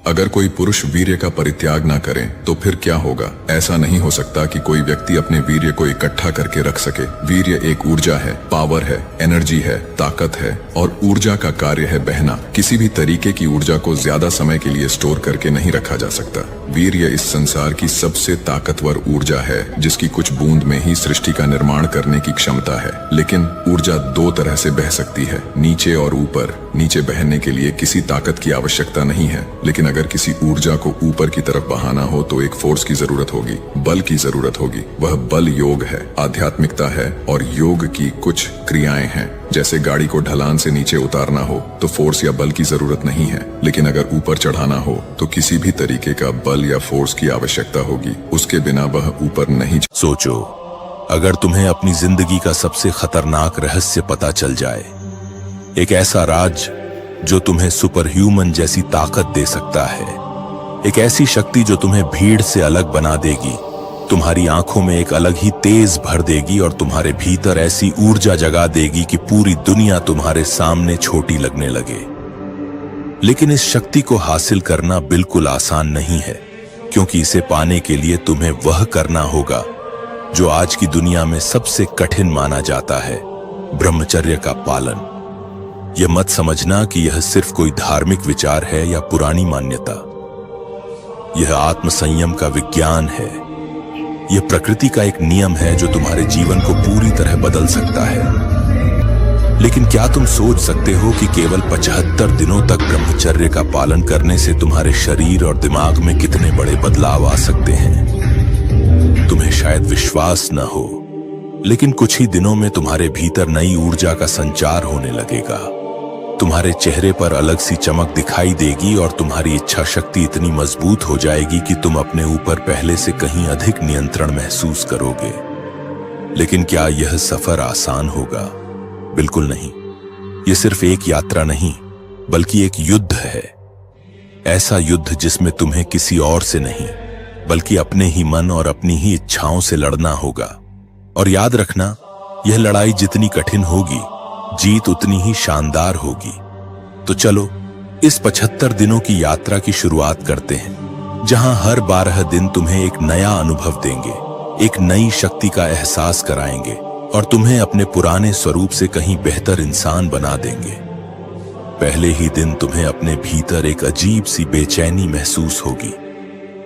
अगर कोई पुरुष वीर्य का परित्याग ना करे तो फिर क्या होगा? ऐसा नहीं हो सकता कि कोई व्यक्ति अपने वीर्य को इकट्ठा करके रख सके। वीर्य एक ऊर्जा है, पावर है, एनर्जी है, ताकत है और ऊर्जा का कार्य है बहना। किसी भी तरीके की ऊर्जा को ज्यादा समय के लिए स्टोर करके नहीं रखा जा सकता। वीर्य इस संसार की सबसे ताकतवर ऊर्जा है जिसकी कुछ बूंद में ही सृष्टि का निर्माण करने की क्षमता है। लेकिन ऊर्जा दो तरह से बह सकती है, नीचे और ऊपर। नीचे बहने के लिए किसी ताकत की आवश्यकता नहीं है, लेकिन अगर किसी ऊर्जा को ऊपर की तरफ बहाना हो तो एक फोर्स की जरूरत होगी, बल की जरूरत होगी। वह बल योग है, आध्यात्मिकता है और योग की कुछ क्रियाएं हैं। जैसे गाड़ी को ढलान से नीचे उतारना हो तो फोर्स या बल की जरूरत नहीं है, लेकिन अगर ऊपर चढ़ाना हो तो किसी भी तरीके का बल या फोर्स की आवश्यकता होगी। उसके बिना वह ऊपर नहीं। सोचो, अगर तुम्हें अपनी जिंदगी का सबसे खतरनाक रहस्य पता चल जाए, एक ऐसा राज जो तुम्हें सुपर ह्यूमन जैसी ताकत दे सकता है, एक ऐसी शक्ति जो तुम्हें भीड़ से अलग बना देगी, तुम्हारी आंखों में एक अलग ही तेज भर देगी और तुम्हारे भीतर ऐसी ऊर्जा जगा देगी कि पूरी दुनिया तुम्हारे सामने छोटी लगने लगे। लेकिन इस शक्ति को हासिल करना बिल्कुल आसान नहीं है, क्योंकि इसे पाने के लिए तुम्हें वह करना होगा जो आज की दुनिया में सबसे कठिन माना जाता है, ब्रह्मचर्य का पालन। यह मत समझना कि यह सिर्फ कोई धार्मिक विचार है या पुरानी मान्यता। यह आत्मसंयम का विज्ञान है। यह प्रकृति का एक नियम है जो तुम्हारे जीवन को पूरी तरह बदल सकता है। लेकिन क्या तुम सोच सकते हो कि केवल 75 दिनों तक ब्रह्मचर्य का पालन करने से तुम्हारे शरीर और दिमाग में कितने बड़े बदलाव आ सकते हैं? तुम्हें शायद विश्वास न हो, लेकिन कुछ ही दिनों में तुम्हारे भीतर नई ऊर्जा का संचार होने लगेगा। तुम्हारे चेहरे पर अलग सी चमक दिखाई देगी और तुम्हारी इच्छा शक्ति इतनी मजबूत हो जाएगी कि तुम अपने ऊपर पहले से कहीं अधिक नियंत्रण महसूस करोगे। लेकिन क्या यह सफर आसान होगा? बिल्कुल नहीं। यह सिर्फ एक यात्रा नहीं, बल्कि एक युद्ध है। ऐसा युद्ध जिसमें तुम्हें किसी और से नहीं, बल्कि अपने ही मन और अपनी ही इच्छाओं से लड़ना होगा। और याद रखना, यह लड़ाई जितनी कठिन होगी, जीत उतनी ही शानदार होगी। तो चलो इस 75 दिनों की यात्रा की शुरुआत करते हैं, जहां हर 12 दिन तुम्हें एक नया अनुभव देंगे, एक नई शक्ति का एहसास कराएंगे और तुम्हें अपने पुराने स्वरूप से कहीं बेहतर इंसान बना देंगे। पहले ही दिन तुम्हें अपने भीतर एक अजीब सी बेचैनी महसूस होगी।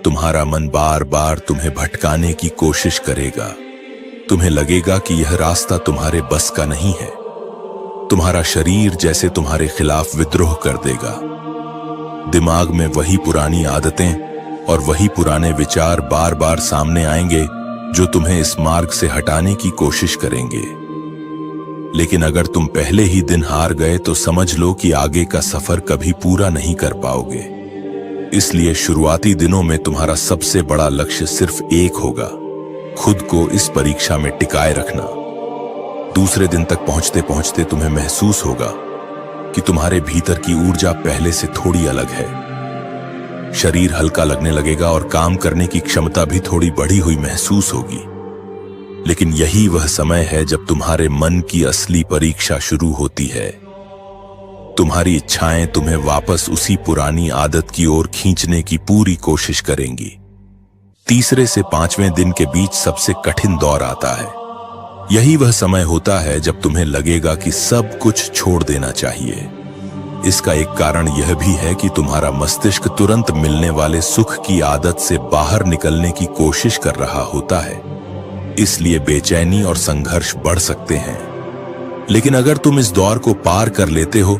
तुम्हारा मन बार बार तुम्हें भटकाने की कोशिश करेगा। तुम्हें लगेगा कि यह रास्ता तुम्हारे बस का नहीं है। तुम्हारा शरीर जैसे तुम्हारे खिलाफ विद्रोह कर देगा। दिमाग में वही पुरानी आदतें और वही पुराने विचार बार बार सामने आएंगे जो तुम्हें इस मार्ग से हटाने की कोशिश करेंगे। लेकिन अगर तुम पहले ही दिन हार गए तो समझ लो कि आगे का सफर कभी पूरा नहीं कर पाओगे। इसलिए शुरुआती दिनों में तुम्हारा सबसे बड़ा लक्ष्य सिर्फ एक होगा, खुद को इस परीक्षा में टिकाए रखना। दूसरे दिन तक पहुंचते पहुंचते तुम्हें महसूस होगा कि तुम्हारे भीतर की ऊर्जा पहले से थोड़ी अलग है। शरीर हल्का लगने लगेगा और काम करने की क्षमता भी थोड़ी बढ़ी हुई महसूस होगी। लेकिन यही वह समय है जब तुम्हारे मन की असली परीक्षा शुरू होती है। तुम्हारी इच्छाएं तुम्हें वापस उसी पुरानी आदत की ओर खींचने की पूरी कोशिश करेंगी। तीसरे से 5वें दिन के बीच सबसे कठिन दौर आता है। यही वह समय होता है जब तुम्हें लगेगा कि सब कुछ छोड़ देना चाहिए। इसका एक कारण यह भी है कि तुम्हारा मस्तिष्क तुरंत मिलने वाले सुख की आदत से बाहर निकलने की कोशिश कर रहा होता है। इसलिए बेचैनी और संघर्ष बढ़ सकते हैं। लेकिन अगर तुम इस दौर को पार कर लेते हो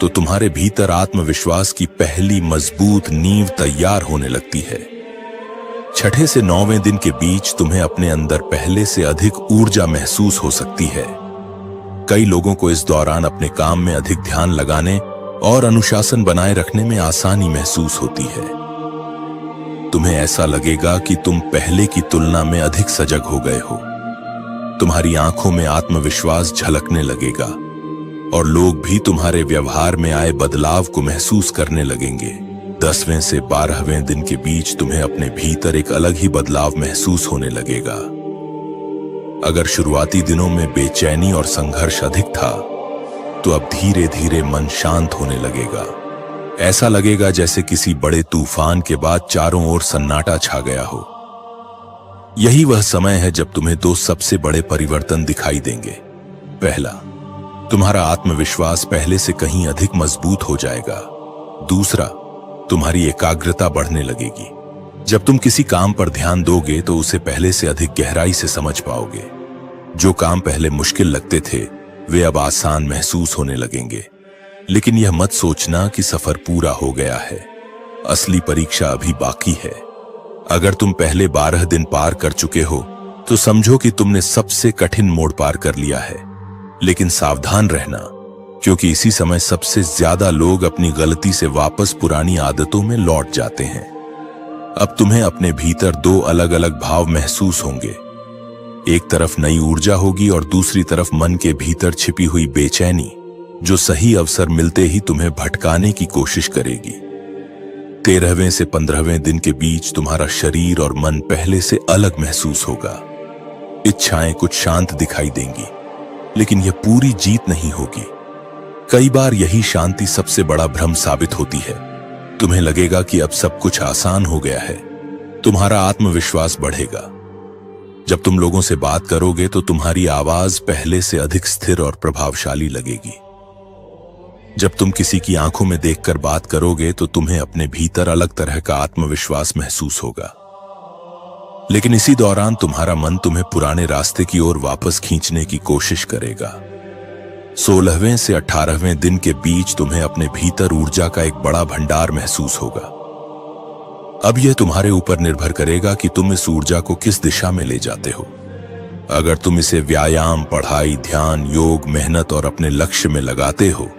तो तुम्हारे भीतर आत्मविश्वास की पहली मजबूत नींव तैयार होने लगती है। 6ठे से 9वें दिन के बीच तुम्हें अपने अंदर पहले से अधिक ऊर्जा महसूस हो सकती है। कई लोगों को इस दौरान अपने काम में अधिक ध्यान लगाने और अनुशासन बनाए रखने में आसानी महसूस होती है। तुम्हें ऐसा लगेगा कि तुम पहले की तुलना में अधिक सजग हो गए हो। तुम्हारी आंखों में आत्मविश्वास झलकने लगेगा और लोग भी तुम्हारे व्यवहार में आए बदलाव को महसूस करने लगेंगे। 10वें से 12वें दिन के बीच तुम्हें अपने भीतर एक अलग ही बदलाव महसूस होने लगेगा। अगर शुरुआती दिनों में बेचैनी और संघर्ष अधिक था, तो अब धीरे धीरे मन शांत होने लगेगा। ऐसा लगेगा जैसे किसी बड़े तूफान के बाद चारों ओर सन्नाटा छा गया हो। यही वह समय है जब तुम्हें दो सबसे बड़े परिवर्तन दिखाई देंगे। पहला, तुम्हारा आत्मविश्वास पहले से कहीं अधिक मजबूत हो जाएगा। दूसरा, तुम्हारी एकाग्रता बढ़ने लगेगी। जब तुम किसी काम पर ध्यान दोगे तो उसे पहले से अधिक गहराई से समझ पाओगे। जो काम पहले मुश्किल लगते थे वे अब आसान महसूस होने लगेंगे। लेकिन यह मत सोचना कि सफर पूरा हो गया है। असली परीक्षा अभी बाकी है। अगर तुम पहले 12 दिन पार कर चुके हो तो समझो कि तुमने सबसे कठिन मोड़ पार कर लिया है। लेकिन सावधान रहना, क्योंकि इसी समय सबसे ज्यादा लोग अपनी गलती से वापस पुरानी आदतों में लौट जाते हैं। अब तुम्हें अपने भीतर दो अलग अलग भाव महसूस होंगे। एक तरफ नई ऊर्जा होगी और दूसरी तरफ मन के भीतर छिपी हुई बेचैनी, जो सही अवसर मिलते ही तुम्हें भटकाने की कोशिश करेगी। 13वें से 15वें दिन के बीच तुम्हारा शरीर और मन पहले से अलग महसूस होगा। इच्छाएं कुछ शांत दिखाई देंगी, लेकिन यह पूरी जीत नहीं होगी। कई बार यही शांति सबसे बड़ा भ्रम साबित होती है। तुम्हें लगेगा कि अब सब कुछ आसान हो गया है। तुम्हारा आत्मविश्वास बढ़ेगा। जब तुम लोगों से बात करोगे तो तुम्हारी आवाज पहले से अधिक स्थिर और प्रभावशाली लगेगी। जब तुम किसी की आंखों में देखकर बात करोगे तो तुम्हें अपने भीतर अलग तरह का आत्मविश्वास महसूस होगा। लेकिन इसी दौरान तुम्हारा मन तुम्हें पुराने रास्ते की ओर वापस खींचने की कोशिश करेगा। 16वें से 18वें दिन के बीच तुम्हें अपने भीतर ऊर्जा का एक बड़ा भंडार महसूस होगा। अब यह तुम्हारे ऊपर निर्भर करेगा कि तुम इस ऊर्जा को किस दिशा में ले जाते हो। अगर तुम इसे व्यायाम, पढ़ाई, ध्यान, योग, मेहनत और अपने लक्ष्य में लगाते हो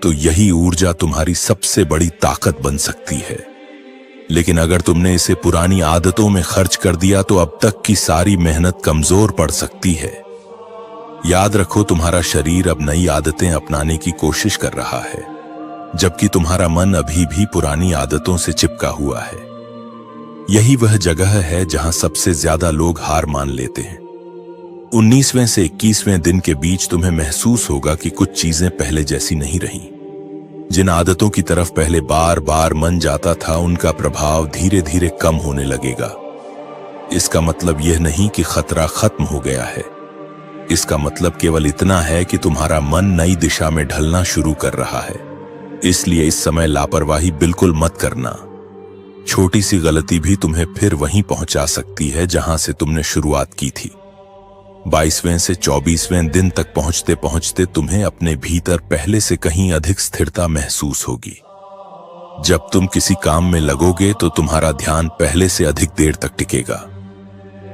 तो यही ऊर्जा तुम्हारी सबसे बड़ी ताकत बन सकती है। लेकिन अगर तुमने इसे पुरानी आदतों में खर्च कर दिया तो अब तक की सारी मेहनत कमजोर पड़ सकती है। याद रखो, तुम्हारा शरीर अब नई आदतें अपनाने की कोशिश कर रहा है, जबकि तुम्हारा मन अभी भी पुरानी आदतों से चिपका हुआ है। यही वह जगह है जहां सबसे ज्यादा लोग हार मान लेते हैं। 19वें से 21वें दिन के बीच तुम्हें महसूस होगा कि कुछ चीजें पहले जैसी नहीं रही। जिन आदतों की तरफ पहले बार बार मन जाता था उनका प्रभाव धीरे धीरे कम होने लगेगा। इसका मतलब यह नहीं कि खतरा खत्म हो गया है। इसका मतलब केवल इतना है कि तुम्हारा मन नई दिशा में ढलना शुरू कर रहा है। इसलिए इस समय लापरवाही बिल्कुल मत करना। छोटी सी गलती भी तुम्हें फिर वहीं पहुंचा सकती है जहां से तुमने शुरुआत की थी। 22वें से 24वें दिन तक पहुंचते पहुंचते तुम्हें अपने भीतर पहले से कहीं अधिक स्थिरता महसूस होगी। जब तुम किसी काम में लगोगे तो तुम्हारा ध्यान पहले से अधिक देर तक टिकेगा।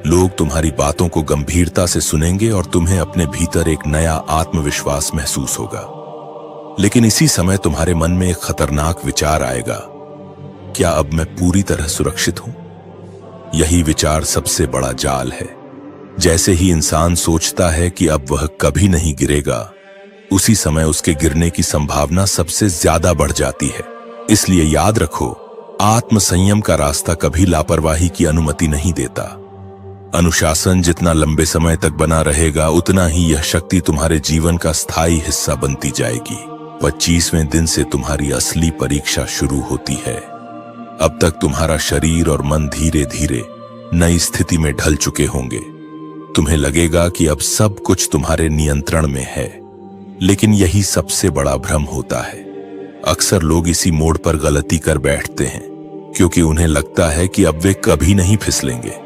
लोग तुम्हारी बातों को गंभीरता से सुनेंगे और तुम्हें अपने भीतर एक नया आत्मविश्वास महसूस होगा। लेकिन इसी समय तुम्हारे मन में एक खतरनाक विचार आएगा, क्या अब मैं पूरी तरह सुरक्षित हूं? यही विचार सबसे बड़ा जाल है। जैसे ही इंसान सोचता है कि अब वह कभी नहीं गिरेगा, उसी समय उसके गिरने की संभावना सबसे ज्यादा बढ़ जाती है। इसलिए याद रखो, आत्मसंयम का रास्ता कभी लापरवाही की अनुमति नहीं देता। अनुशासन जितना लंबे समय तक बना रहेगा, उतना ही यह शक्ति तुम्हारे जीवन का स्थायी हिस्सा बनती जाएगी। 25वें दिन से तुम्हारी असली परीक्षा शुरू होती है। अब तक तुम्हारा शरीर और मन धीरे धीरे नई स्थिति में ढल चुके होंगे। तुम्हें लगेगा कि अब सब कुछ तुम्हारे नियंत्रण में है, लेकिन यही सबसे बड़ा भ्रम होता है। अक्सर लोग इसी मोड़ पर गलती कर बैठते हैं, क्योंकि उन्हें लगता है कि अब वे कभी नहीं फिसलेंगे।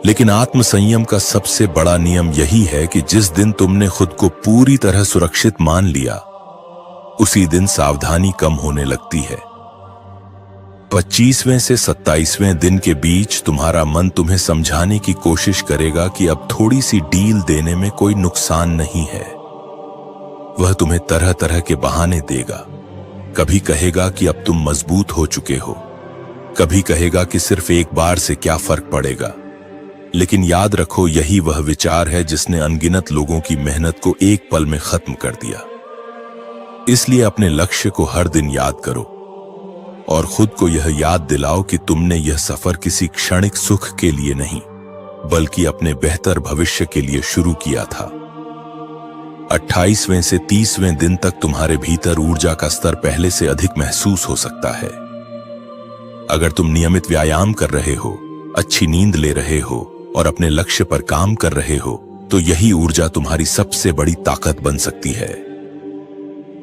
लेकिन आत्मसंयम का सबसे बड़ा नियम यही है कि जिस दिन तुमने खुद को पूरी तरह सुरक्षित मान लिया, उसी दिन सावधानी कम होने लगती है। 25वें से 27वें दिन के बीच तुम्हारा मन तुम्हें समझाने की कोशिश करेगा कि अब थोड़ी सी डील देने में कोई नुकसान नहीं है। वह तुम्हें तरह तरह के बहाने देगा। कभी कहेगा कि अब तुम मजबूत हो चुके हो, कभी कहेगा कि सिर्फ एक बार से क्या फर्क पड़ेगा। लेकिन याद रखो, यही वह विचार है जिसने अनगिनत लोगों की मेहनत को एक पल में खत्म कर दिया। इसलिए अपने लक्ष्य को हर दिन याद करो और खुद को यह याद दिलाओ कि तुमने यह सफर किसी क्षणिक सुख के लिए नहीं, बल्कि अपने बेहतर भविष्य के लिए शुरू किया था। 28वें से 30वें दिन तक तुम्हारे भीतर ऊर्जा का स्तर पहले से अधिक महसूस हो सकता है। अगर तुम नियमित व्यायाम कर रहे हो, अच्छी नींद ले रहे हो और अपने लक्ष्य पर काम कर रहे हो, तो यही ऊर्जा तुम्हारी सबसे बड़ी ताकत बन सकती है।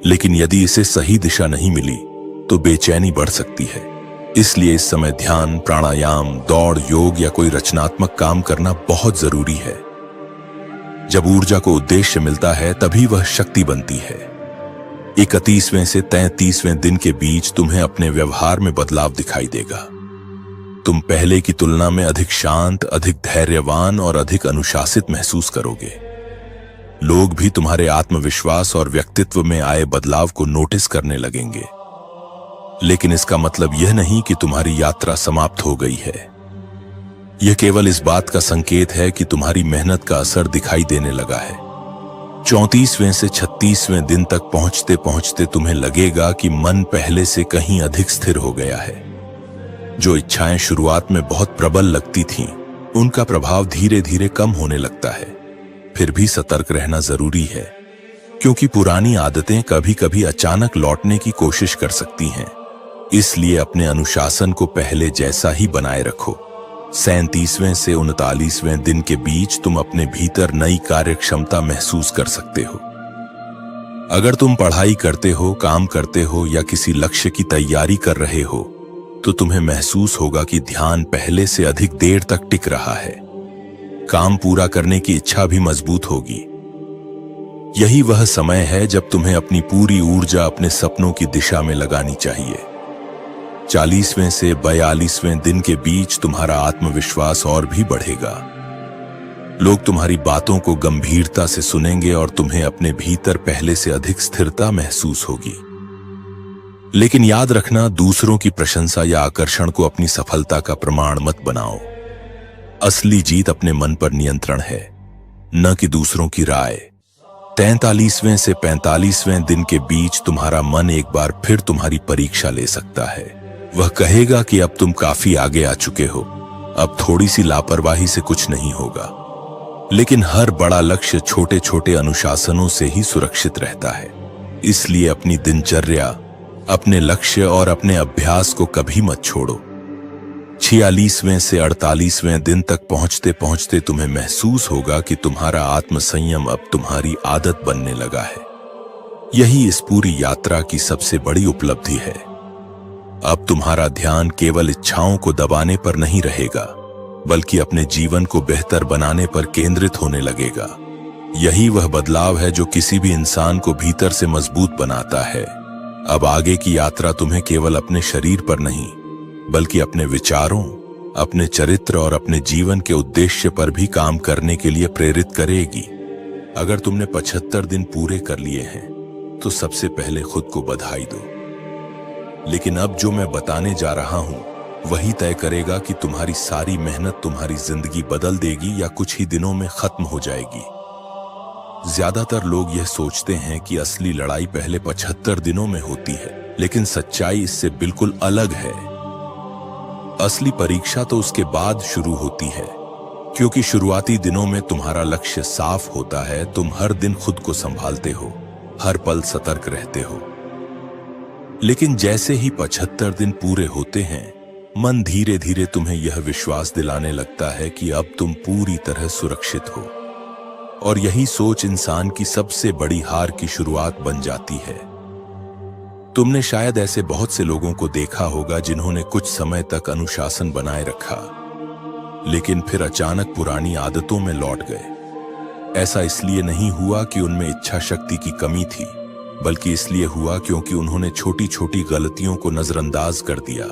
लेकिन यदि इसे सही दिशा नहीं मिली तो बेचैनी बढ़ सकती है। इसलिए इस समय ध्यान, प्राणायाम, दौड़, योग या कोई रचनात्मक काम करना बहुत जरूरी है। जब ऊर्जा को उद्देश्य मिलता है तभी वह शक्ति बनती है। 31वें से 33वें दिन के बीच तुम्हें अपने व्यवहार में बदलाव दिखाई देगा। तुम पहले की तुलना में अधिक शांत, अधिक धैर्यवान और अधिक अनुशासित महसूस करोगे। लोग भी तुम्हारे आत्मविश्वास और व्यक्तित्व में आए बदलाव को नोटिस करने लगेंगे। लेकिन इसका मतलब यह नहीं कि तुम्हारी यात्रा समाप्त हो गई है। यह केवल इस बात का संकेत है कि तुम्हारी मेहनत का असर दिखाई देने लगा है। 34वें से 36वें दिन तक पहुंचते पहुंचते तुम्हें लगेगा कि मन पहले से कहीं अधिक स्थिर हो गया है। जो इच्छाएं शुरुआत में बहुत प्रबल लगती थीं, उनका प्रभाव धीरे धीरे कम होने लगता है। फिर भी सतर्क रहना जरूरी है, क्योंकि पुरानी आदतें कभी कभी अचानक लौटने की कोशिश कर सकती हैं। इसलिए अपने अनुशासन को पहले जैसा ही बनाए रखो। 37वें से 39वें दिन के बीच तुम अपने भीतर नई कार्यक्षमता महसूस कर सकते हो। अगर तुम पढ़ाई करते हो, काम करते हो या किसी लक्ष्य की तैयारी कर रहे हो, तो तुम्हें महसूस होगा कि ध्यान पहले से अधिक देर तक टिक रहा है। काम पूरा करने की इच्छा भी मजबूत होगी। यही वह समय है जब तुम्हें अपनी पूरी ऊर्जा अपने सपनों की दिशा में लगानी चाहिए। 40वें से 42वें दिन के बीच तुम्हारा आत्मविश्वास और भी बढ़ेगा। लोग तुम्हारी बातों को गंभीरता से सुनेंगे और तुम्हें अपने भीतर पहले से अधिक स्थिरता महसूस होगी। लेकिन याद रखना, दूसरों की प्रशंसा या आकर्षण को अपनी सफलता का प्रमाण मत बनाओ। असली जीत अपने मन पर नियंत्रण है, न कि दूसरों की राय। 43वें से 45वें दिन के बीच तुम्हारा मन एक बार फिर तुम्हारी परीक्षा ले सकता है। वह कहेगा कि अब तुम काफी आगे आ चुके हो, अब थोड़ी सी लापरवाही से कुछ नहीं होगा। लेकिन हर बड़ा लक्ष्य छोटे छोटे अनुशासनों से ही सुरक्षित रहता है। इसलिए अपनी दिनचर्या, अपने लक्ष्य और अपने अभ्यास को कभी मत छोड़ो। 46वें से 48वें दिन तक पहुंचते पहुंचते तुम्हें महसूस होगा कि तुम्हारा आत्मसंयम अब तुम्हारी आदत बनने लगा है। यही इस पूरी यात्रा की सबसे बड़ी उपलब्धि है। अब तुम्हारा ध्यान केवल इच्छाओं को दबाने पर नहीं रहेगा, बल्कि अपने जीवन को बेहतर बनाने पर केंद्रित होने लगेगा। यही वह बदलाव है जो किसी भी इंसान को भीतर से मजबूत बनाता है। अब आगे की यात्रा तुम्हें केवल अपने शरीर पर नहीं, बल्कि अपने विचारों, अपने चरित्र और अपने जीवन के उद्देश्य पर भी काम करने के लिए प्रेरित करेगी। अगर तुमने 75 दिन पूरे कर लिए हैं, तो सबसे पहले खुद को बधाई दो। लेकिन अब जो मैं बताने जा रहा हूं, वही तय करेगा कि तुम्हारी सारी मेहनत तुम्हारी जिंदगी बदल देगी या कुछ ही दिनों में खत्म हो जाएगी। ज्यादातर लोग यह सोचते हैं कि असली लड़ाई पहले 75 दिनों में होती है, लेकिन सच्चाई इससे बिल्कुल अलग है। असली परीक्षा तो उसके बाद शुरू होती है, क्योंकि शुरुआती दिनों में तुम्हारा लक्ष्य साफ होता है। तुम हर दिन खुद को संभालते हो, हर पल सतर्क रहते हो। लेकिन जैसे ही 75 दिन पूरे होते हैं, मन धीरे धीरे तुम्हें यह विश्वास दिलाने लगता है कि अब तुम पूरी तरह सुरक्षित हो। और यही सोच इंसान की सबसे बड़ी हार की शुरुआत बन जाती है। तुमने शायद ऐसे बहुत से लोगों को देखा होगा जिन्होंने कुछ समय तक अनुशासन बनाए रखा, लेकिन फिर अचानक पुरानी आदतों में लौट गए। ऐसा इसलिए नहीं हुआ कि उनमें इच्छा शक्ति की कमी थी, बल्कि इसलिए हुआ क्योंकि उन्होंने छोटी छोटी गलतियों को नजरअंदाज कर दिया।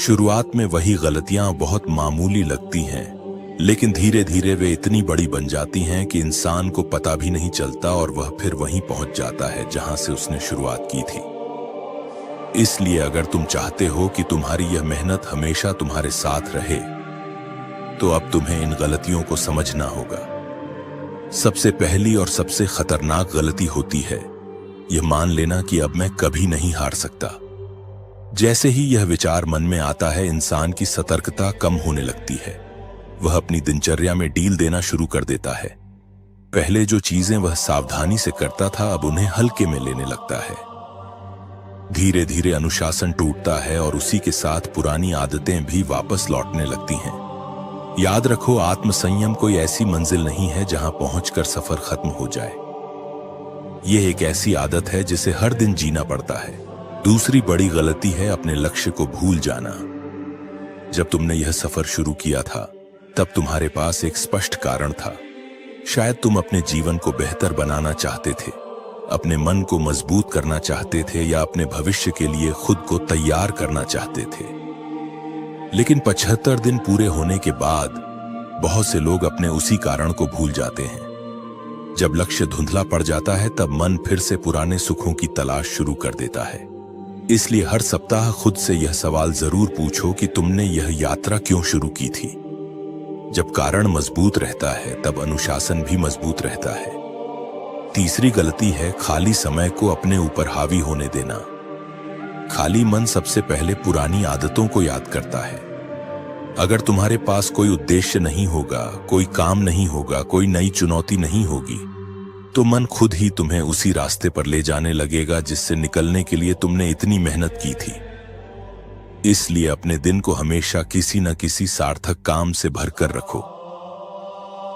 शुरुआत में वही गलतियां बहुत मामूली लगती हैं, लेकिन धीरे धीरे वे इतनी बड़ी बन जाती हैं कि इंसान को पता भी नहीं चलता और वह फिर वहीं पहुंच जाता है जहां से उसने शुरुआत की थी। इसलिए अगर तुम चाहते हो कि तुम्हारी यह मेहनत हमेशा तुम्हारे साथ रहे, तो अब तुम्हें इन गलतियों को समझना होगा। सबसे पहली और सबसे खतरनाक गलती होती है यह मान लेना कि अब मैं कभी नहीं हार सकता। जैसे ही यह विचार मन में आता है, इंसान की सतर्कता कम होने लगती है। वह अपनी दिनचर्या में ढील देना शुरू कर देता है। पहले जो चीजें वह सावधानी से करता था अब उन्हें हल्के में लेने लगता है। धीरे धीरे अनुशासन टूटता है और उसी के साथ पुरानी आदतें भी वापस लौटने लगती हैं। याद रखो, आत्मसंयम कोई ऐसी मंजिल नहीं है जहां पहुंचकर सफर खत्म हो जाए। यह एक ऐसी आदत है जिसे हर दिन जीना पड़ता है। दूसरी बड़ी गलती है अपने लक्ष्य को भूल जाना। जब तुमने यह सफर शुरू किया था तब तुम्हारे पास एक स्पष्ट कारण था। शायद तुम अपने जीवन को बेहतर बनाना चाहते थे, अपने मन को मजबूत करना चाहते थे या अपने भविष्य के लिए खुद को तैयार करना चाहते थे। लेकिन 75 दिन पूरे होने के बाद बहुत से लोग अपने उसी कारण को भूल जाते हैं। जब लक्ष्य धुंधला पड़ जाता है तब मन फिर से पुराने सुखों की तलाश शुरू कर देता है। इसलिए हर सप्ताह खुद से यह सवाल जरूर पूछो कि तुमने यह यात्रा क्यों शुरू की थी। जब कारण मजबूत रहता है तब अनुशासन भी मजबूत रहता है। तीसरी गलती है खाली समय को अपने ऊपर हावी होने देना। खाली मन सबसे पहले पुरानी आदतों को याद करता है। अगर तुम्हारे पास कोई उद्देश्य नहीं होगा, कोई काम नहीं होगा, कोई नई चुनौती नहीं होगी, तो मन खुद ही तुम्हें उसी रास्ते पर ले जाने लगेगा जिससे निकलने के लिए तुमने इतनी मेहनत की थी। इसलिए अपने दिन को हमेशा किसी न किसी सार्थक काम से भरकर रखो।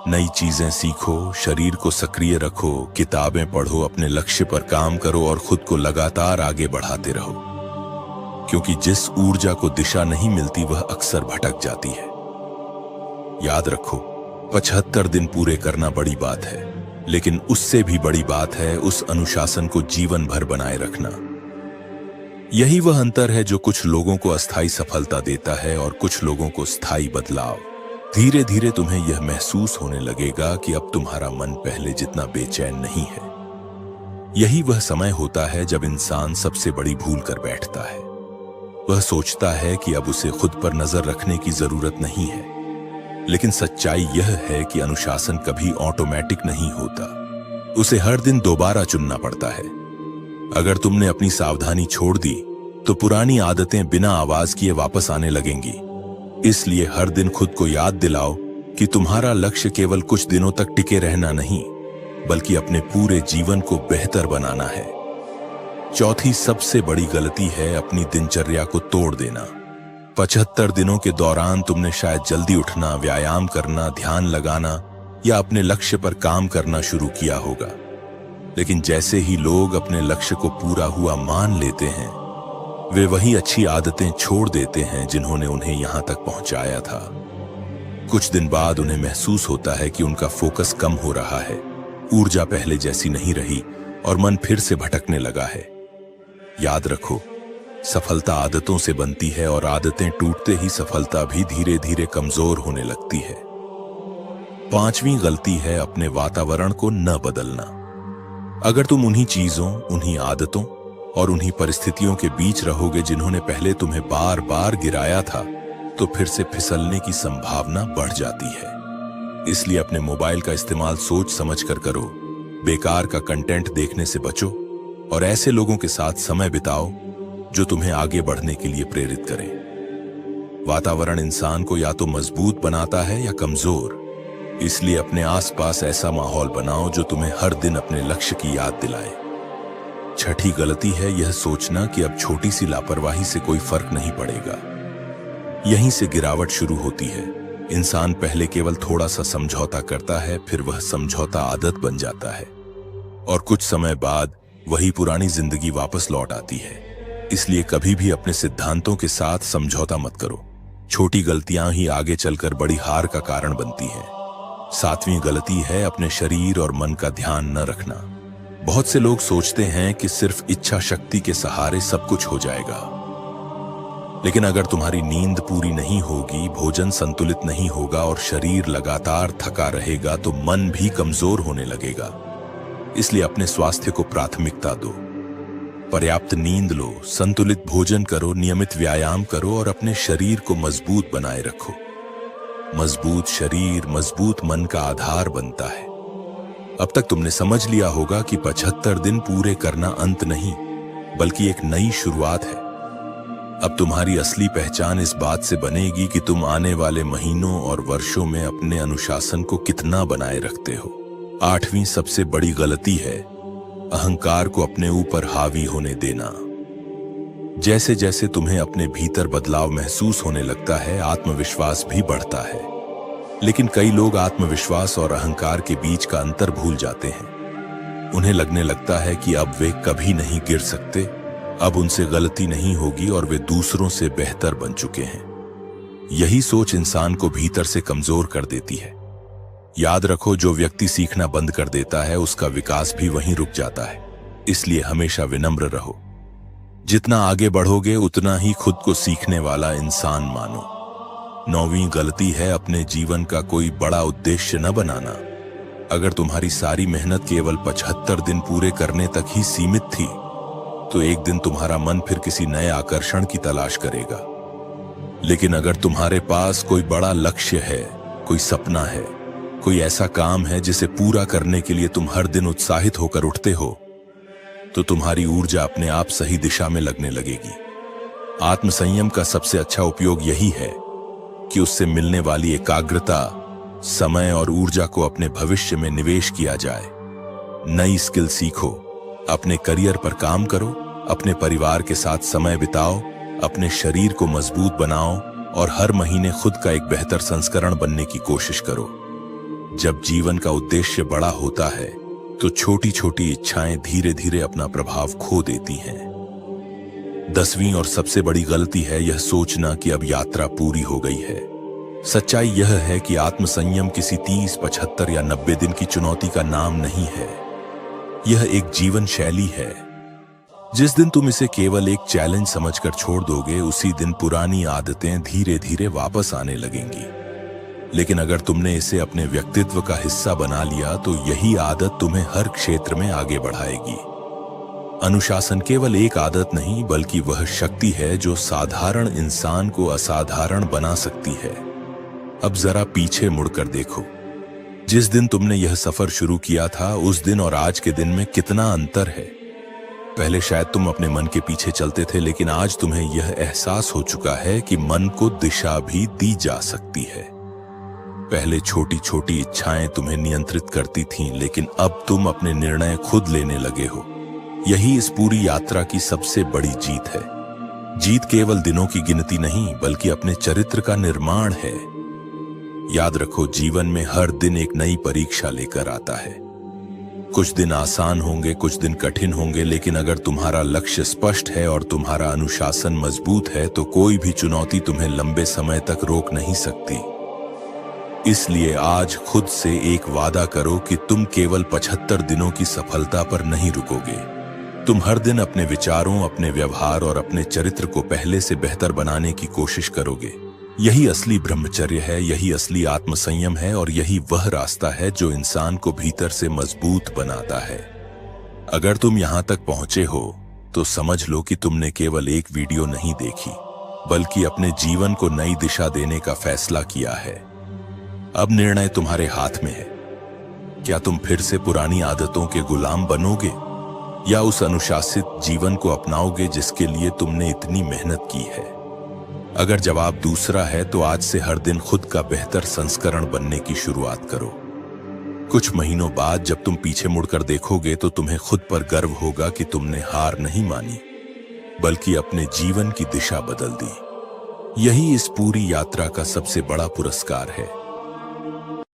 नई चीजें सीखो, शरीर को सक्रिय रखो, किताबें पढ़ो, अपने लक्ष्य पर काम करो और खुद को लगातार आगे बढ़ाते रहो। क्योंकि जिस ऊर्जा को दिशा नहीं मिलती वह अक्सर भटक जाती है। याद रखो, 75 दिन पूरे करना बड़ी बात है, लेकिन उससे भी बड़ी बात है उस अनुशासन को जीवन भर बनाए रखना। यही वह अंतर है जो कुछ लोगों को अस्थायी सफलता देता है और कुछ लोगों को स्थायी बदलाव। धीरे धीरे तुम्हें यह महसूस होने लगेगा कि अब तुम्हारा मन पहले जितना बेचैन नहीं है। यही वह समय होता है जब इंसान सबसे बड़ी भूल कर बैठता है। वह सोचता है कि अब उसे खुद पर नजर रखने की जरूरत नहीं है। लेकिन सच्चाई यह है कि अनुशासन कभी ऑटोमेटिक नहीं होता। उसे हर दिन दोबारा चुनना पड़ता है। अगर तुमने अपनी सावधानी छोड़ दी तो पुरानी आदतें बिना आवाज किए वापस आने लगेंगी। इसलिए हर दिन खुद को याद दिलाओ कि तुम्हारा लक्ष्य केवल कुछ दिनों तक टिके रहना नहीं, बल्कि अपने पूरे जीवन को बेहतर बनाना है। चौथी सबसे बड़ी गलती है अपनी दिनचर्या को तोड़ देना। 75 दिनों के दौरान तुमने शायद जल्दी उठना, व्यायाम करना, ध्यान लगाना या अपने लक्ष्य पर काम करना शुरू किया होगा। लेकिन जैसे ही लोग अपने लक्ष्य को पूरा हुआ मान लेते हैं, वे वही अच्छी आदतें छोड़ देते हैं जिन्होंने उन्हें यहां तक पहुंचाया था। कुछ दिन बाद उन्हें महसूस होता है कि उनका फोकस कम हो रहा है, ऊर्जा पहले जैसी नहीं रही और मन फिर से भटकने लगा है। याद रखो, सफलता आदतों से बनती है और आदतें टूटते ही सफलता भी धीरे धीरे कमजोर होने लगती है। पांचवी गलती है अपने वातावरण को न बदलना। अगर तुम उन्हीं चीजों, उन्हीं आदतों और उन्हीं परिस्थितियों के बीच रहोगे जिन्होंने पहले तुम्हें बार बार गिराया था, तो फिर से फिसलने की संभावना बढ़ जाती है। इसलिए अपने मोबाइल का इस्तेमाल सोच समझ कर करो, बेकार का कंटेंट देखने से बचो और ऐसे लोगों के साथ समय बिताओ जो तुम्हें आगे बढ़ने के लिए प्रेरित करें। वातावरण इंसान को या तो मजबूत बनाता है या कमजोर। इसलिए अपने आसपास ऐसा माहौल बनाओ जो तुम्हें हर दिन अपने लक्ष्य की याद दिलाए। छठी गलती है यह सोचना कि अब छोटी सी लापरवाही से कोई फर्क नहीं पड़ेगा। यहीं से गिरावट शुरू होती है। इंसान पहले केवल थोड़ा सा समझौता करता है, फिर वह समझौता आदत बन जाता है और कुछ समय बाद वही पुरानी जिंदगी वापस लौट आती है। इसलिए कभी भी अपने सिद्धांतों के साथ समझौता मत करो। छोटी गलतियां ही आगे चलकर बड़ी हार का कारण बनती हैं। सातवीं गलती है अपने शरीर और मन का ध्यान न रखना। बहुत से लोग सोचते हैं कि सिर्फ इच्छा शक्ति के सहारे सब कुछ हो जाएगा। लेकिन अगर तुम्हारी नींद पूरी नहीं होगी, भोजन संतुलित नहीं होगा और शरीर लगातार थका रहेगा तो मन भी कमजोर होने लगेगा। इसलिए अपने स्वास्थ्य को प्राथमिकता दो। पर्याप्त नींद लो, संतुलित भोजन करो, नियमित व्यायाम करो और अपने शरीर को मजबूत बनाए रखो। मजबूत शरीर मजबूत मन का आधार बनता है। अब तक तुमने समझ लिया होगा कि 75 दिन पूरे करना अंत नहीं, बल्कि एक नई शुरुआत है। अब तुम्हारी असली पहचान इस बात से बनेगी कि तुम आने वाले महीनों और वर्षों में अपने अनुशासन को कितना बनाए रखते हो। 8वीं सबसे बड़ी गलती है अहंकार को अपने ऊपर हावी होने देना। जैसे जैसे तुम्हें अपने भीतर बदलाव महसूस होने लगता है, आत्मविश्वास भी बढ़ता है। लेकिन कई लोग आत्मविश्वास और अहंकार के बीच का अंतर भूल जाते हैं। उन्हें लगने लगता है कि अब वे कभी नहीं गिर सकते, अब उनसे गलती नहीं होगी और वे दूसरों से बेहतर बन चुके हैं। यही सोच इंसान को भीतर से कमजोर कर देती है। याद रखो, जो व्यक्ति सीखना बंद कर देता है उसका विकास भी वहीं रुक जाता है। इसलिए हमेशा विनम्र रहो। जितना आगे बढ़ोगे उतना ही खुद को सीखने वाला इंसान मानो। 9वीं गलती है अपने जीवन का कोई बड़ा उद्देश्य न बनाना। अगर तुम्हारी सारी मेहनत केवल 75 दिन पूरे करने तक ही सीमित थी, तो एक दिन तुम्हारा मन फिर किसी नए आकर्षण की तलाश करेगा। लेकिन अगर तुम्हारे पास कोई बड़ा लक्ष्य है, कोई सपना है, कोई ऐसा काम है जिसे पूरा करने के लिए तुम हर दिन उत्साहित होकर उठते हो, तो तुम्हारी ऊर्जा अपने आप सही दिशा में लगने लगेगी। आत्मसंयम का सबसे अच्छा उपयोग यही है कि उससे मिलने वाली एकाग्रता, समय और ऊर्जा को अपने भविष्य में निवेश किया जाए। नई स्किल सीखो, अपने करियर पर काम करो, अपने परिवार के साथ समय बिताओ, अपने शरीर को मजबूत बनाओ और हर महीने खुद का एक बेहतर संस्करण बनने की कोशिश करो। जब जीवन का उद्देश्य बड़ा होता है तो छोटी छोटी इच्छाएं धीरे धीरे अपना प्रभाव खो देती हैं। 10वीं और सबसे बड़ी गलती है यह सोचना कि अब यात्रा पूरी हो गई है। सच्चाई यह है कि आत्मसंयम किसी 30, 75 या 90 दिन की चुनौती का नाम नहीं है। यह एक जीवन शैली है। जिस दिन तुम इसे केवल एक चैलेंज समझकर छोड़ दोगे, उसी दिन पुरानी आदतें धीरे धीरे वापस आने लगेंगी। लेकिन अगर तुमने इसे अपने व्यक्तित्व का हिस्सा बना लिया, तो यही आदत तुम्हें हर क्षेत्र में आगे बढ़ाएगी। अनुशासन केवल एक आदत नहीं, बल्कि वह शक्ति है जो साधारण इंसान को असाधारण बना सकती है। अब जरा पीछे मुड़कर देखो। जिस दिन तुमने यह सफर शुरू किया था, उस दिन और आज के दिन में कितना अंतर है। पहले शायद तुम अपने मन के पीछे चलते थे, लेकिन आज तुम्हें यह एहसास हो चुका है कि मन को दिशा भी दी जा सकती है। पहले छोटी छोटी इच्छाएं तुम्हें नियंत्रित करती थीं, लेकिन अब तुम अपने निर्णय खुद लेने लगे हो। यही इस पूरी यात्रा की सबसे बड़ी जीत है। जीत केवल दिनों की गिनती नहीं, बल्कि अपने चरित्र का निर्माण है। याद रखो, जीवन में हर दिन एक नई परीक्षा लेकर आता है। कुछ दिन आसान होंगे, कुछ दिन कठिन होंगे, लेकिन अगर तुम्हारा लक्ष्य स्पष्ट है और तुम्हारा अनुशासन मजबूत है, तो कोई भी चुनौती तुम्हें लंबे समय तक रोक नहीं सकती। इसलिए आज खुद से एक वादा करो कि तुम केवल 75 दिनों की सफलता पर नहीं रुकोगे। तुम हर दिन अपने विचारों, अपने व्यवहार और अपने चरित्र को पहले से बेहतर बनाने की कोशिश करोगे। यही असली ब्रह्मचर्य है, यही असली आत्मसंयम है और यही वह रास्ता है जो इंसान को भीतर से मजबूत बनाता है। अगर तुम यहां तक पहुंचे हो तो समझ लो कि तुमने केवल एक वीडियो नहीं देखी, बल्कि अपने जीवन को नई दिशा देने का फैसला किया है। अब निर्णय तुम्हारे हाथ में है। क्या तुम फिर से पुरानी आदतों के गुलाम बनोगे या उस अनुशासित जीवन को अपनाओगे जिसके लिए तुमने इतनी मेहनत की है? अगर जवाब दूसरा है, तो आज से हर दिन खुद का बेहतर संस्करण बनने की शुरुआत करो। कुछ महीनों बाद जब तुम पीछे मुड़कर देखोगे, तो तुम्हें खुद पर गर्व होगा कि तुमने हार नहीं मानी, बल्कि अपने जीवन की दिशा बदल दी। यही इस पूरी यात्रा का सबसे बड़ा पुरस्कार है।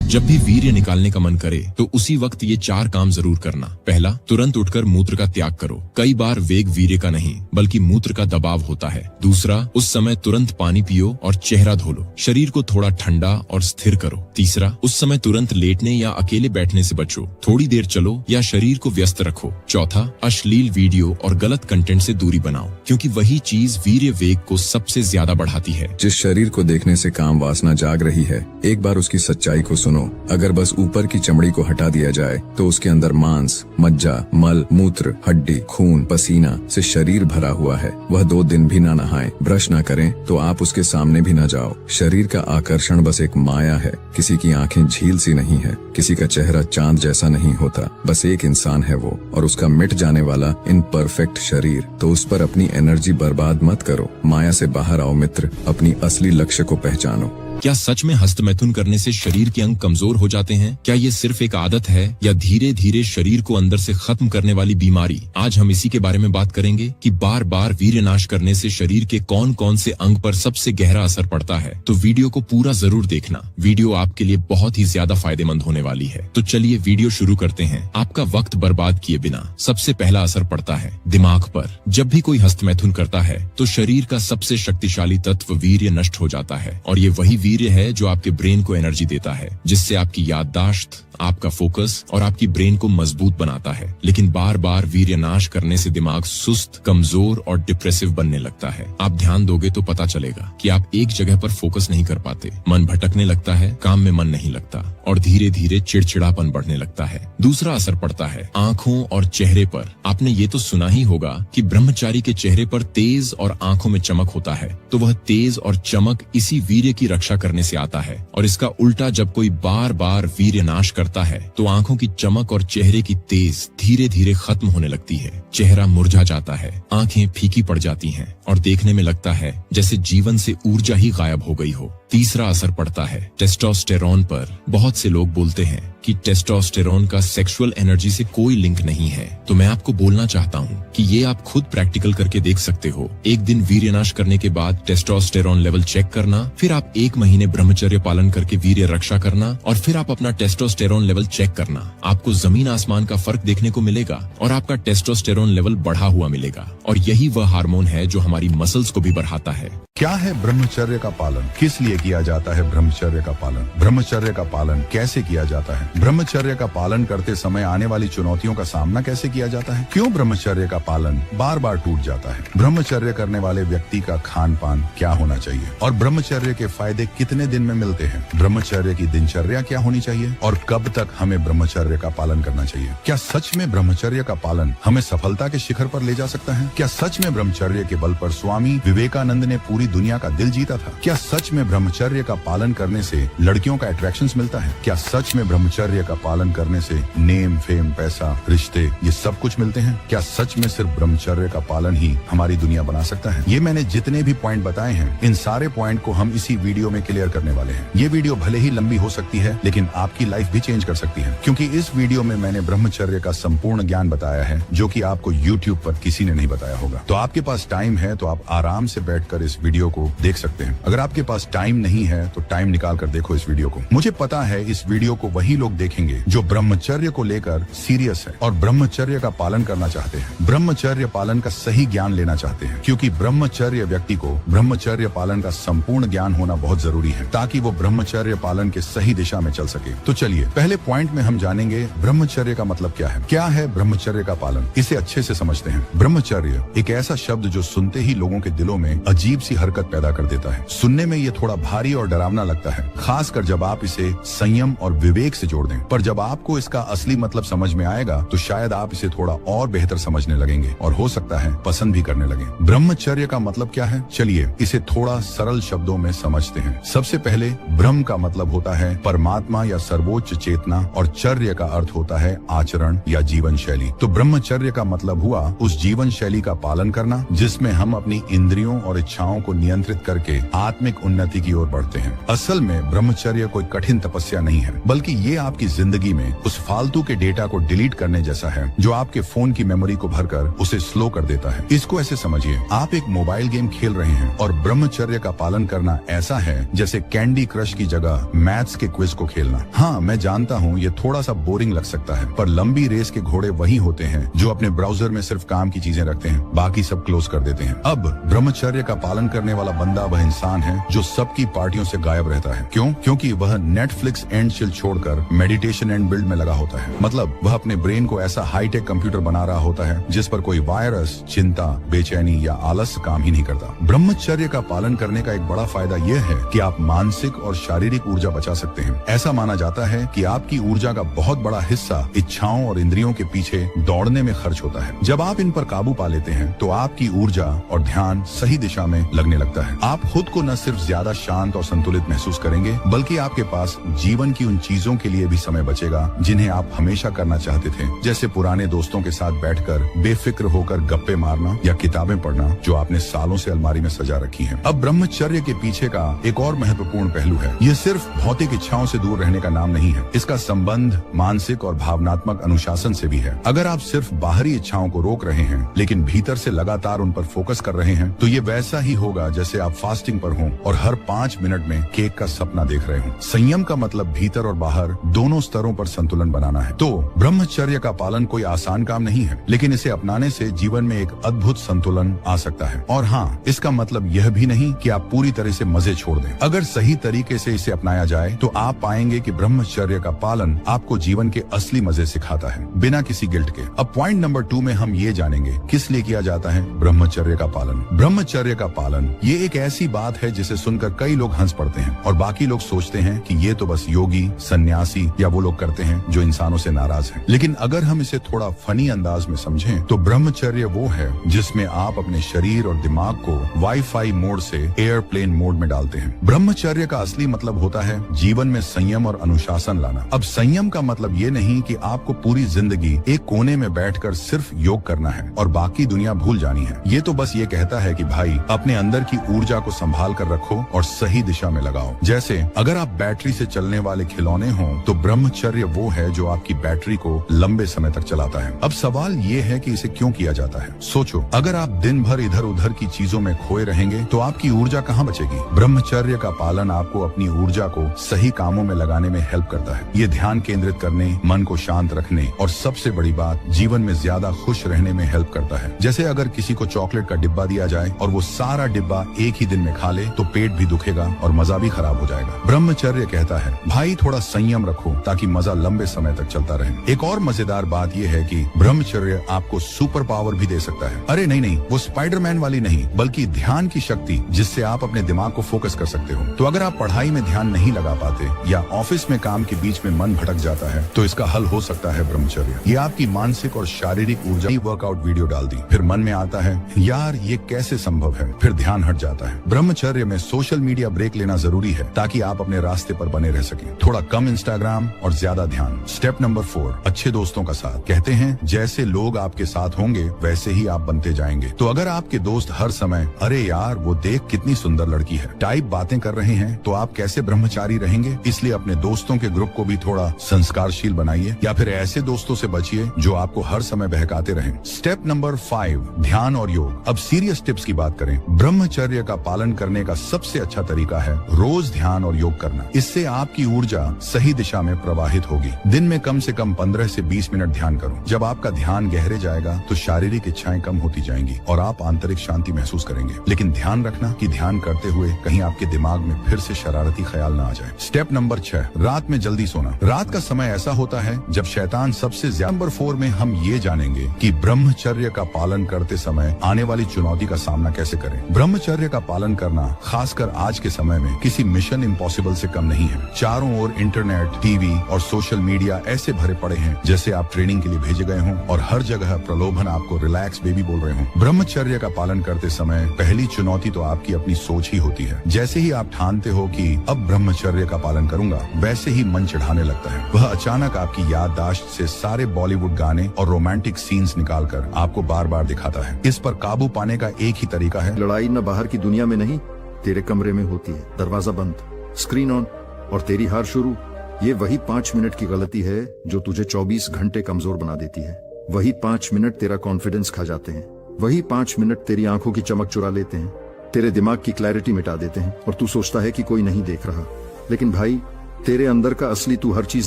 जब भी वीर्य निकालने का मन करे तो उसी वक्त ये 4 काम जरूर करना। पहला, तुरंत उठकर मूत्र का त्याग करो। कई बार वेग वीर्य का नहीं, बल्कि मूत्र का दबाव होता है। दूसरा, उस समय तुरंत पानी पियो और चेहरा धो लो। शरीर को थोड़ा ठंडा और स्थिर करो। तीसरा, उस समय तुरंत लेटने या अकेले बैठने से बचो। थोड़ी देर चलो या शरीर को व्यस्त रखो। चौथा, अश्लील वीडियो और गलत कंटेंट से दूरी बनाओ, क्योंकि वही चीज वीर्य वेग को सबसे ज्यादा बढ़ाती है। जिस शरीर को देखने से काम वासना जाग रही है, एक बार उसकी सच्चाई को सुनो। अगर बस ऊपर की चमड़ी को हटा दिया जाए, तो उसके अंदर मांस, मज्जा, मल, मूत्र, हड्डी, खून, पसीना से शरीर भरा हुआ है। वह 2 दिन भी ना नहाए, ब्रश ना करें, तो आप उसके सामने भी ना जाओ। शरीर का आकर्षण बस एक माया है। किसी की आंखें झील सी नहीं है, किसी का चेहरा चांद जैसा नहीं होता। बस एक इंसान है वो, और उसका मिट जाने वाला इनपरफेक्ट शरीर। तो उस पर अपनी एनर्जी बर्बाद मत करो। माया से बाहर आओ मित्र, अपनी असली लक्ष्य को पहचानो। क्या सच में हस्तमैथुन करने से शरीर के अंग कमजोर हो जाते हैं? क्या ये सिर्फ एक आदत है या धीरे धीरे शरीर को अंदर से खत्म करने वाली बीमारी? आज हम इसी के बारे में बात करेंगे कि बार बार वीर्यनाश करने से शरीर के कौन कौन से अंग पर सबसे गहरा असर पड़ता है। तो वीडियो को पूरा जरूर देखना, वीडियो आपके लिए बहुत ही ज्यादा फायदेमंद होने वाली है। तो चलिए वीडियो शुरू करते हैं आपका वक्त बर्बाद किए बिना। सबसे पहला असर पड़ता है दिमाग पर। जब भी कोई हस्तमैथुन करता है तो शरीर का सबसे शक्तिशाली तत्व वीर्य नष्ट हो जाता है, और ये वही वीर्य है जो आपके ब्रेन को एनर्जी देता है, जिससे आपकी याददाश्त, आपका फोकस और आपकी ब्रेन को मजबूत बनाता है। लेकिन बार बार वीर्य नाश करने से दिमाग सुस्त, कमजोर और डिप्रेसिव बनने लगता है। आप ध्यान दोगे तो पता चलेगा कि आप एक जगह पर फोकस नहीं कर पाते, मन भटकने लगता है, काम में मन नहीं लगता और धीरे धीरे चिड़चिड़ापन बढ़ने लगता है। दूसरा असर पड़ता है आंखों और चेहरे पर। आपने ये तो सुना ही होगा कि ब्रह्मचारी के चेहरे पर तेज और आंखों में चमक होता है, तो वह तेज और चमक इसी वीर्य की रक्षा करने से आता है। और इसका उल्टा, जब कोई बार बार वीर्य नाश करता है तो आंखों की चमक और चेहरे की तेज धीरे धीरे खत्म होने लगती है। चेहरा मुरझा जाता है, आंखें फीकी पड़ जाती हैं और देखने में लगता है जैसे जीवन से ऊर्जा ही गायब हो गई हो। तीसरा असर पड़ता है टेस्टोस्टेरोन पर। बहुत से लोग बोलते हैं कि टेस्टोस्टेरोन का सेक्सुअल एनर्जी से कोई लिंक नहीं है, तो मैं आपको बोलना चाहता हूँ कि ये आप खुद प्रैक्टिकल करके देख सकते हो। एक दिन वीर्यनाश करने के बाद टेस्टोस्टेरोन लेवल चेक करना, फिर आप 1 महीने ब्रह्मचर्य पालन करके वीर्य रक्षा करना और फिर आप अपना टेस्टोस्टेरोन लेवल चेक करना। आपको जमीन आसमान का फर्क देखने को मिलेगा और आपका टेस्टोस्टेरोन लेवल बढ़ा हुआ मिलेगा। और यही वह हार्मोन है जो हमारी मसल्स को भी बढ़ाता है। क्या है ब्रह्मचर्य का पालन? किस लिए किया जाता है ब्रह्मचर्य का पालन? ब्रह्मचर्य का पालन कैसे किया जाता है? ब्रह्मचर्य का पालन करते समय आने वाली चुनौतियों का सामना कैसे किया जाता है? क्यों ब्रह्मचर्य का पालन बार बार टूट जाता है? ब्रह्मचर्य करने वाले व्यक्ति का खान पान क्या होना चाहिए और ब्रह्मचर्य के फायदे कितने दिन में मिलते हैं? ब्रह्मचर्य की दिनचर्या क्या होनी चाहिए और कब तक हमें ब्रह्मचर्य का पालन करना चाहिए? क्या सच में ब्रह्मचर्य का पालन हमें सफलता के शिखर पर ले जा सकता है? क्या सच में ब्रह्मचर्य के बल पर स्वामी विवेकानंद ने पूरी दुनिया का दिल जीता था? क्या सच में ब्रह्मचर्य का पालन करने से लड़कियों का अट्रैक्शंस मिलता है? क्या सच में ब्रह्मचर्य का पालन करने से नेम, फेम, पैसा, रिश्ते ये सब कुछ मिलते हैं? क्या सच में सिर्फ ब्रह्मचर्य का पालन ही हमारी दुनिया बना सकता है? ये मैंने जितने भी पॉइंट बताए हैं, इन सारे पॉइंट को हम इसी वीडियो में क्लियर करने वाले हैं। ये वीडियो भले ही लंबी हो सकती है, लेकिन आपकी लाइफ भी चेंज कर सकती है, क्योंकि इस वीडियो में मैंने ब्रह्मचर्य का संपूर्ण ज्ञान बताया है, जो कि आपको YouTube पर किसी ने नहीं बताया होगा। तो आपके पास टाइम है तो आप आराम से बैठकर इस वीडियो को देख सकते हैं। अगर आपके पास टाइम नहीं है तो टाइम निकाल कर देखो इस वीडियो को। मुझे पता है इस वीडियो को वही लोग देखेंगे जो ब्रह्मचर्य को लेकर सीरियस है और ब्रह्मचर्य का पालन करना चाहते हैं, ब्रह्मचर्य पालन का सही ज्ञान लेना चाहते हैं, क्योंकि ब्रह्मचर्य व्यक्ति को ब्रह्मचर्य पालन का संपूर्ण ज्ञान होना बहुत जरूरी है, ताकि वो ब्रह्मचर्य पालन के सही दिशा में चल सके। तो चलिए पहले पॉइंट में हम जानेंगे ब्रह्मचर्य का मतलब क्या है। क्या है ब्रह्मचर्य का पालन, इसे अच्छे से समझते हैं। ब्रह्मचर्य एक ऐसा शब्द जो सुनते ही लोगों के दिलों में अजीब सी हरकत पैदा कर देता है। सुनने में ये थोड़ा भारी और डरावना लगता है, खासकर जब आप इसे संयम और विवेक से जोड़ दें। पर जब आपको इसका असली मतलब समझ में आएगा तो शायद आप इसे थोड़ा और बेहतर समझने लगेंगे और हो सकता है पसंद भी करने लगे। ब्रह्मचर्य का मतलब क्या है, चलिए इसे थोड़ा सरल शब्दों में समझते हैं। सबसे पहले ब्रह्म का मतलब होता है परमात्मा या सर्वोच्च चेतना, और चर्य का अर्थ होता है आचरण या जीवन शैली। तो ब्रह्मचर्य का मतलब हुआ उस जीवन शैली का पालन करना जिसमें हम अपनी इंद्रियों और इच्छाओं को नियंत्रित करके आत्मिक उन्नति की ओर बढ़ते हैं। असल में ब्रह्मचर्य कोई कठिन तपस्या नहीं है, बल्कि ये आपकी जिंदगी में उस फालतू के डेटा को डिलीट करने जैसा है जो आपके फोन की मेमोरी को भरकर उसे स्लो कर देता है। इसको ऐसे समझिए, आप एक मोबाइल गेम खेल रहे हैं और ब्रह्मचर्य का पालन करना ऐसा है जैसे कैंडी क्रश की जगह मैथ्स के क्विज को खेलना। हाँ, मैं जानता हूँ ये थोड़ा सा बोरिंग लग सकता है, पर लंबी रेस के घोड़े वही होते हैं जो अपने ब्राउजर में सिर्फ काम की चीजें रखते हैं, बाकी सब क्लोज कर देते हैं। अब ब्रह्मचर्य का पालन करने वाला बंदा वह इंसान है जो सबकी पार्टियों से गायब रहता है। क्यों? क्योंकि वह नेटफ्लिक्स एंड चिल छोड़कर मेडिटेशन एंड बिल्ड में लगा होता है। मतलब वह अपने ब्रेन को ऐसा हाईटेक कंप्यूटर बना रहा होता है जिस पर कोई वायरस, चिंता, बेचैनी या आलस काम ही नहीं करता। ब्रह्मचर्य का पालन करने का एक बड़ा फायदा यह है कि आप मानसिक और शारीरिक ऊर्जा बचा सकते हैं। ऐसा माना जाता है कि आपकी ऊर्जा का बहुत बड़ा हिस्सा इच्छाओं और इंद्रियों के पीछे दौड़ने में खर्च होता है। जब आप इन पर काबू पा लेते हैं तो आपकी ऊर्जा और ध्यान सही दिशा में लगने लगता है। आप खुद को न सिर्फ ज्यादा शांत और संतुलित महसूस करेंगे, बल्कि आपके पास जीवन की उन चीजों के लिए लिए भी समय बचेगा जिन्हें आप हमेशा करना चाहते थे, जैसे पुराने दोस्तों के साथ बैठकर बेफिक्र होकर गप्पे मारना या किताबें पढ़ना जो आपने सालों से अलमारी में सजा रखी हैं। अब ब्रह्मचर्य के पीछे का एक और महत्वपूर्ण पहलू है। ये सिर्फ भौतिक इच्छाओं से दूर रहने का नाम नहीं है, इसका संबंध मानसिक और भावनात्मक अनुशासन से भी है। अगर आप सिर्फ बाहरी इच्छाओं को रोक रहे हैं लेकिन भीतर से लगातार उन पर फोकस कर रहे हैं तो ये वैसा ही होगा जैसे आप फास्टिंग पर हों और हर 5 मिनट में केक का सपना देख रहे हों। संयम का मतलब भीतर और बाहर दोनों स्तरों पर संतुलन बनाना है। तो ब्रह्मचर्य का पालन कोई आसान काम नहीं है, लेकिन इसे अपनाने से जीवन में एक अद्भुत संतुलन आ सकता है। और हाँ, इसका मतलब यह भी नहीं कि आप पूरी तरह से मजे छोड़ दें। अगर सही तरीके से इसे अपनाया जाए तो आप पाएंगे कि ब्रह्मचर्य का पालन आपको जीवन के असली मजे सिखाता है, बिना किसी गिल्ट के। अब पॉइंट नंबर 2 में हम ये जानेंगे किस लिए किया जाता है ब्रह्मचर्य का पालन। ब्रह्मचर्य का पालन ये एक ऐसी बात है जिसे सुनकर कई लोग हंस पड़ते हैं और बाकी लोग सोचते हैं कि ये तो बस योगी, सन्यासी या वो लोग करते हैं जो इंसानों से नाराज हैं। लेकिन अगर हम इसे थोड़ा फनी अंदाज में समझें तो ब्रह्मचर्य वो है जिसमें आप अपने शरीर और दिमाग को वाईफाई मोड से एयरप्लेन मोड में डालते हैं। ब्रह्मचर्य का असली मतलब होता है जीवन में संयम और अनुशासन लाना। अब संयम का मतलब ये नहीं कि आपको पूरी जिंदगी एक कोने में बैठकर सिर्फ योग करना है और बाकी दुनिया भूल जानी है। ये तो बस ये कहता है कि भाई अपने अंदर की ऊर्जा को संभाल कर रखो और सही दिशा में लगाओ। जैसे अगर आप बैटरी से चलने वाले खिलौने हों तो ब्रह्मचर्य वो है जो आपकी बैटरी को लंबे समय तक चलाता है। अब सवाल ये है कि इसे क्यों किया जाता है। सोचो, अगर आप दिन भर इधर उधर की चीजों में खोए रहेंगे तो आपकी ऊर्जा कहाँ बचेगी। ब्रह्मचर्य का पालन आपको अपनी ऊर्जा को सही कामों में लगाने में हेल्प करता है। ये ध्यान केंद्रित करने, मन को शांत रखने और सबसे बड़ी बात जीवन में ज्यादा खुश रहने में हेल्प करता है। जैसे अगर किसी को चॉकलेट का डिब्बा दिया जाए और वो सारा डिब्बा एक ही दिन में खा ले तो पेट भी दुखेगा और मजा भी खराब हो जाएगा। ब्रह्मचर्य कहता है भाई थोड़ा संयम रखो ताकि मजा लंबे समय तक चलता रहे। एक और मजेदार बात यह है कि ब्रह्मचर्य आपको सुपर पावर भी दे सकता है। अरे नहीं, वो स्पाइडरमैन वाली नहीं, बल्कि ध्यान की शक्ति जिससे आप अपने दिमाग को फोकस कर सकते हो। तो अगर आप पढ़ाई में ध्यान नहीं लगा पाते या ऑफिस में काम के बीच में मन भटक जाता है तो इसका हल हो सकता है ब्रह्मचर्य। ये आपकी मानसिक और शारीरिक ऊर्जा की वर्कआउट वीडियो डाल दी, फिर मन में आता है यार ये कैसे संभव है, फिर ध्यान हट जाता है। ब्रह्मचर्य में सोशल मीडिया ब्रेक लेना जरूरी है ताकि आप अपने रास्ते पर बने रह सकें। थोड़ा कम इंस्टाग्राम और ज्यादा ध्यान। स्टेप नंबर 4, अच्छे दोस्तों का साथ। कहते हैं जैसे लोग आपके साथ होंगे वैसे ही आप बनते जाएंगे। तो अगर आपके दोस्त हर समय अरे यार वो देख कितनी सुंदर लड़की है टाइप बातें कर रहे हैं तो आप कैसे ब्रह्मचारी रहेंगे। इसलिए अपने दोस्तों के ग्रुप को भी थोड़ा संस्कारशील बनाइए या फिर ऐसे दोस्तों से बचिए जो आपको हर समय बहकाते रहें। स्टेप नंबर 5, ध्यान और योग। अब सीरियस टिप्स की बात करें। ब्रह्मचर्य का पालन करने का सबसे अच्छा तरीका है रोज ध्यान और योग करना। इससे आपकी ऊर्जा सही दिशा में प्रवाहित होगी। दिन में कम से कम 15 से 20 मिनट ध्यान करो। जब आपका ध्यान गहरे जाएगा तो शारीरिक इच्छाएं कम होती जाएंगी और आप आंतरिक शांति महसूस करेंगे। लेकिन ध्यान रखना कि ध्यान करते हुए कहीं आपके दिमाग में फिर से शरारती ख्याल ना आ जाए। स्टेप नंबर 6, रात में जल्दी सोना। रात का समय ऐसा होता है जब शैतान सबसे ज्यादा। नंबर 4 में हम ये जानेंगे कि ब्रह्मचर्य का पालन करते समय आने वाली चुनौती का सामना कैसे करें। ब्रह्मचर्य का पालन करना खासकर आज के समय में किसी मिशन इम्पॉसिबल से कम नहीं है। चारों ओर इंटरनेट, टीवी और सोशल मीडिया ऐसे भरे पड़े हैं जैसे आप ट्रेनिंग के लिए भेजे गए हों और हर जगह प्रलोभन आपको रिलैक्स बेबी बोल रहे हों। ब्रह्मचर्य का पालन करते समय पहली चुनौती तो आपकी अपनी सोच ही होती है। जैसे ही आप ठानते हो कि अब ब्रह्मचर्य का पालन करूंगा, वैसे ही मन चिढ़ाने लगता है। वह अचानक आपकी याददाश्त से सारे बॉलीवुड गाने और रोमांटिक सीन्स निकालकर आपको बार बार दिखाता है। इस पर काबू पाने का एक ही तरीका है। लड़ाई न बाहर की दुनिया में नहीं, तेरे कमरे में होती है। दरवाजा बंद, स्क्रीन ऑन और तेरी हार शुरू। ये वही 5 मिनट की गलती है जो तुझे 24 घंटे कमजोर बना देती है। वही 5 मिनट तेरा कॉन्फिडेंस खा जाते हैं। वही 5 मिनट तेरी आंखों की चमक चुरा लेते हैं, तेरे दिमाग की क्लैरिटी मिटा देते हैं और तू सोचता है कि कोई नहीं देख रहा। लेकिन भाई, तेरे अंदर का असली तू हर चीज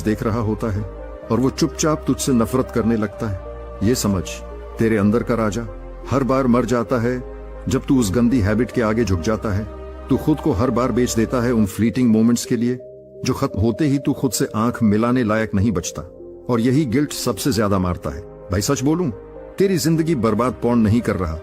देख रहा होता है और वो चुपचाप तुझसे नफरत करने लगता है। ये समझ, तेरे अंदर का राजा हर बार मर जाता है जब तू उस गंदी हैबिट के आगे झुक जाता है। तू खुद को हर बार बेच देता है उन फ्लीटिंग मोमेंट्स के लिए जो खत्म होते ही तू खुद से आंख मिलाने लायक नहीं बचता। और यही गिल्ट सबसे ज्यादा मारता है। भाई सच बोलूं, तेरी जिंदगी बर्बाद पॉर्न नहीं कर रहा,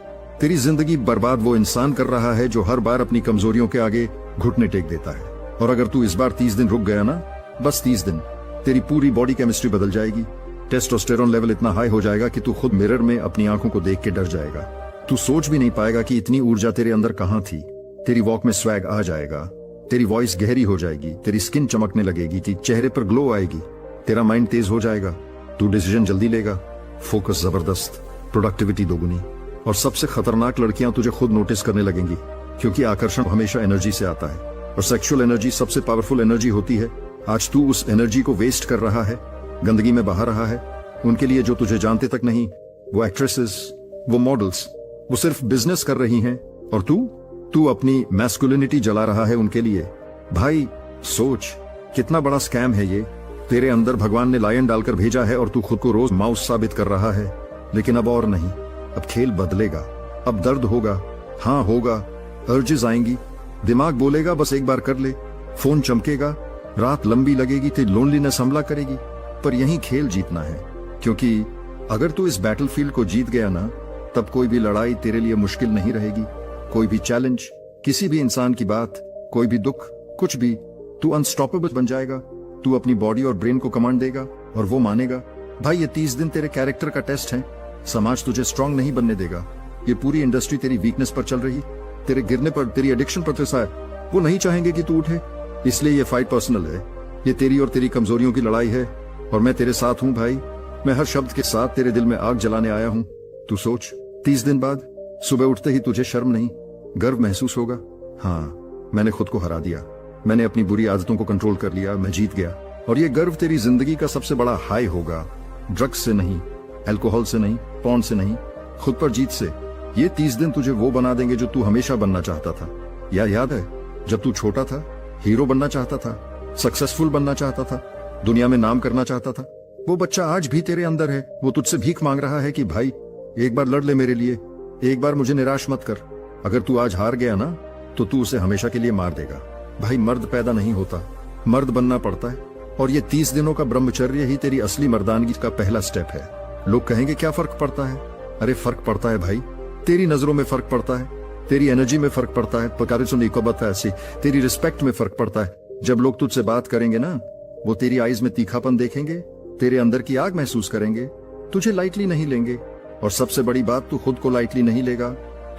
तेरी जिंदगी बर्बाद वो इंसान कर रहा है जो हर बार अपनी कमजोरियों के आगे घुटने टेक देता है। और अगर तू इस बार 30 दिन रुक गया ना, बस 30 दिन, तेरी पूरी बॉडी केमिस्ट्री बदल जाएगी। टेस्टोस्टेरोन लेवल इतना हाई हो जाएगा कि तू खुद मिरर में अपनी आंखों को देख के डर जाएगा। तू सोच भी नहीं पाएगा कि इतनी ऊर्जा तेरे अंदर कहां थी। तेरी वॉक में स्वैग आ जाएगा, तेरी वॉइस गहरी हो जाएगी, तेरी स्किन चमकने लगेगी, तेरी चेहरे पर ग्लो आएगी तेरा माइंड तेज हो जाएगा, तू डिसीजन जल्दी लेगा, फोकस जबरदस्त, प्रोडक्टिविटी दोगुनी। और सबसे खतरनाक लड़कियां तुझे खुद नोटिस करने लगेंगी, क्योंकि आकर्षण हमेशा एनर्जी से आता है और सेक्सुअल एनर्जी सबसे पावरफुल एनर्जी होती है। आज तू उस एनर्जी को वेस्ट कर रहा है, गंदगी में बहा रहा है। उनके लिए जो तुझे जानते तक नहीं, वो एक्ट्रेसेस, वो मॉडल्स, वो सिर्फ बिजनेस कर रही हैं, और तू अपनी मैस्कुलिनिटी जला रहा है उनके लिए। भाई सोच, कितना बड़ा स्कैम है ये। तेरे अंदर भगवान ने लायन डालकर भेजा है और तू खुद को रोज माउस साबित कर रहा है। लेकिन अब और नहीं, अब खेल बदलेगा। अब दर्द होगा, हाँ होगा, अर्जेस आएंगी, दिमाग बोलेगा बस एक बार कर ले, फोन चमकेगा, रात लंबी लगेगी, तेरी लोनलीनेस हमला करेगी। पर यही खेल जीतना है, क्योंकि अगर तू इस बैटलफील्ड को जीत गया ना, तब कोई भी लड़ाई तेरे लिए मुश्किल नहीं रहेगी। कोई भी चैलेंज, किसी भी इंसान की बात, कोई भी दुख, कुछ भी, तू अनस्टॉपेबल बन जाएगा। तू अपनी बॉडी और ब्रेन को कमांड देगा और वो मानेगा। भाई ये 30 दिन तेरे कैरेक्टर का टेस्ट है। समाज तुझे स्ट्रांग नहीं बनने देगा। ये पूरी इंडस्ट्री तेरी वीकनेस पर चल रही, तेरे गिरने पर, तेरी एडिक्शन पर त्रिसा है। वो नहीं चाहेंगे कि तू उठे, इसलिए ये फाइट पर्सनल है। ये तेरी और तेरी कमजोरियों की लड़ाई है, और मैं तेरे साथ हूं भाई। मैं हर शब्द के साथ तेरे दिल में आग जलाने आया हूं। तू सोच, 30 दिन बाद सुबह उठते ही तुझे शर्म नहीं, गर्व महसूस होगा। हाँ, मैंने खुद को हरा दिया, मैंने अपनी बुरी आदतों को कंट्रोल कर लिया, मैं जीत गया। और ये गर्व तेरी जिंदगी का सबसे बड़ा हाई होगा। ड्रग्स से नहीं, अल्कोहल से नहीं, पॉर्न से नहीं, खुद पर जीत से। ये 30 दिन तुझे वो बना देंगे जो तू हमेशा बनना चाहता था। याद है जब तू छोटा था, हीरो बनना चाहता था, सक्सेसफुल बनना चाहता था, दुनिया में नाम करना चाहता था। वो बच्चा आज भी तेरे अंदर है। वो तुझसे भीख मांग रहा है कि भाई एक बार लड़ ले मेरे लिए, एक बार मुझे निराश मत कर। अगर तू आज हार गया ना, तो तू उसे हमेशा के लिए मार देगा। भाई मर्द पैदा नहीं होता, मर्द बनना पड़ता है। और ये 30 दिनों का ब्रह्मचर्य ही तेरी असली मर्दानगी का पहला स्टेप है। लोग कहेंगे क्या फर्क पड़ता है? अरे फर्क पड़ता है भाई, तेरी नजरों में फर्क पड़ता है, तेरी एनर्जी में फर्क पड़ता है, पकारे सुनी को बता ऐसी, तेरी रिस्पेक्ट में फर्क पड़ता है। जब लोग तुझसे बात करेंगे ना, वो तेरी आईज में तीखापन देखेंगे, तेरे अंदर की आग महसूस करेंगे, तुझे लाइटली नहीं लेंगे। और सबसे बड़ी बात, तू खुद को लाइटली नहीं लेगा।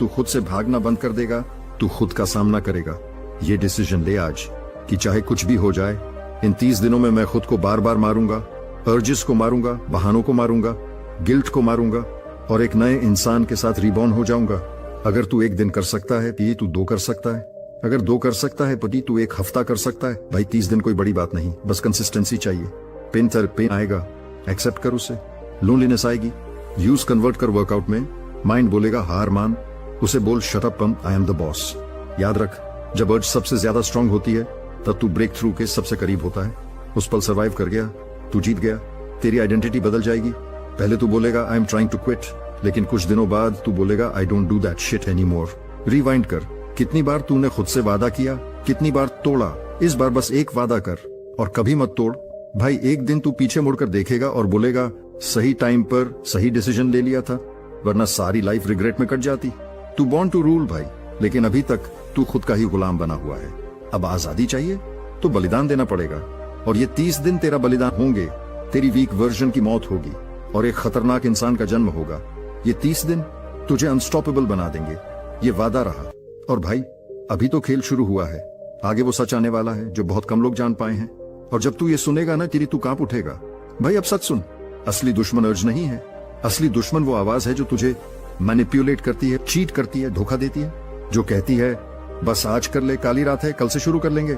तू खुद से भागना बंद कर देगा, तू खुद का सामना करेगा। ये डिसीजन ले आज कि चाहे कुछ भी हो जाए, इन 30 दिनों में मैं खुद को बार बार मारूंगा, अर्जेस को मारूंगा, बहानों को मारूंगा, गिल्ट को मारूंगा, और एक नए इंसान के साथ रिबॉर्न हो जाऊंगा। अगर तू एक दिन कर सकता है पी, तू 2 कर सकता है। अगर 2 कर सकता है पति, तू 1 हफ्ता कर सकता है। भाई 30 दिन कोई बड़ी बात नहीं, बस कंसिस्टेंसी चाहिए। पेन आएगा, एक्सेप्ट कर उसे। लोनलीनेस आएगी, यूज कन्वर्ट कर वर्कआउट में। माइंड बोलेगा हार मान, उसे बोल shut up pump, I am the boss. याद रख, जब अर्ज सबसे ज्यादा स्ट्रांग होती है, तब तू ब्रेक थ्रू के सबसे करीब होता है। उस पल सर्वाइव कर गया, तू जीत गया। तेरी आइडेंटिटी बदल जाएगी। पहले तू बोलेगा I am trying to quit, लेकिन कुछ दिनों बाद तू बोलेगा I don't do that shit any more. Rewind कर, कितनी बार तूने खुद से वादा किया, कितनी बार तोड़ा। इस बार बस एक वादा कर और कभी मत तोड़। भाई एक दिन तू पीछे मुड़कर देखेगा और बोलेगा सही टाइम पर सही डिसीजन ले लिया था, वरना सारी लाइफ रिग्रेट में कट जाती। तू बॉर्न टू रूल भाई, लेकिन अभी तक तू खुद का ही गुलाम बना हुआ है। अब आजादी चाहिए तो बलिदान देना पड़ेगा, और ये 30 दिन तेरा बलिदान होंगे। तेरी वीक वर्जन की मौत होगी और एक खतरनाक इंसान का जन्म होगा। ये 30 दिन तुझे अनस्टॉपेबल बना देंगे, ये वादा रहा। और भाई अभी तो खेल शुरू हुआ है, आगे वो सच आने वाला है जो बहुत कम लोग जान पाए हैं। और जब तू ये सुनेगा ना, तेरी तू कांप उठेगा। भाई अब सच सुन, असली दुश्मन अर्ज नहीं है, असली दुश्मन वो आवाज है जो तुझे मैनिपुलेट करती है, चीट करती है, धोखा देती है, जो कहती है बस आज कर ले, काली रात है, कल से शुरू कर लेंगे।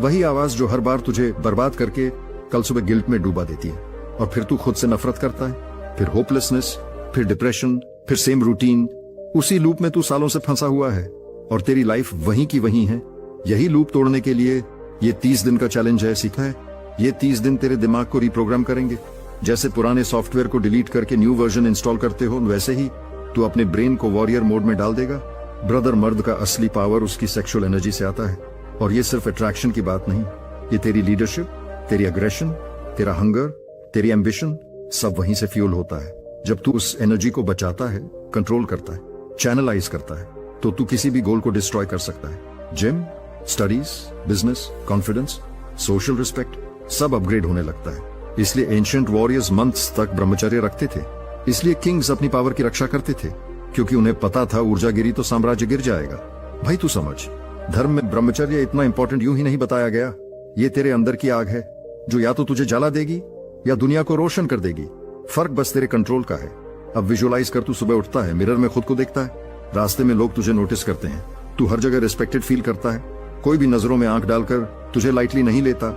वही आवाज जो हर बार तुझे बर्बाद करके कल सुबह गिल्ट में डूबा देती है, और फिर तू खुद से नफरत करता है, फिर होपलेसनेस, फिर डिप्रेशन, फिर सेम रूटीन। उसी लूप में तू सालों से फंसा हुआ है और तेरी लाइफ वहीं की वहीं है। यही लूप तोड़ने के लिए ये 30 दिन का चैलेंज है, सीखा है? ये 30 दिन तेरे दिमाग को रिप्रोग्राम करेंगे। जैसे पुराने सॉफ्टवेयर को डिलीट करके न्यू वर्जन इंस्टॉल करते हो, वैसे ही तू अपने ब्रेन को वॉरियर मोड में डाल देगा। ब्रदर, मर्द का असली पावर उसकी सेक्सुअल एनर्जी से आता है, और ये सिर्फ अट्रैक्शन की बात नहीं, ये तेरी लीडरशिप, तेरी अग्रेशन, तेरा हंगर, तेरी एम्बिशन, सब वहीं से फ्यूल होता है। जब तू उस एनर्जी को बचाता है, कंट्रोल करता है, चैनलाइज करता है, तो तू किसी भी गोल को डिस्ट्रॉय कर सकता है। Gym, studies, business, confidence, social respect, सब अपग्रेड होने लगता है। इसलिए एंशिएंट वॉरियर्स मंथ्स तक ब्रह्मचर्य रखते थे। इसलिए किंग्स अपनी पावर की रक्षा करते थे, क्योंकि उन्हें पता था ऊर्जा गिरी तो साम्राज्य गिर जाएगा। भाई तू समझ, धर्म में ब्रह्मचर्य इतना इंपॉर्टेंट यूं ही नहीं बताया गया। ये तेरे अंदर की आग है, जो या तो तुझे जला देगी या दुनिया को रोशन कर देगी। फर्क बस तेरे कंट्रोल का है। अब विजुअलाइज कर, तू सुबह उठता है, मिरर में खुद को देखता है, रास्ते में लोग तुझे नोटिस करते हैं, तू हर जगह रिस्पेक्टेड फील करता है, कोई भी नजरों में आंख डालकर तुझे लाइटली नहीं लेता,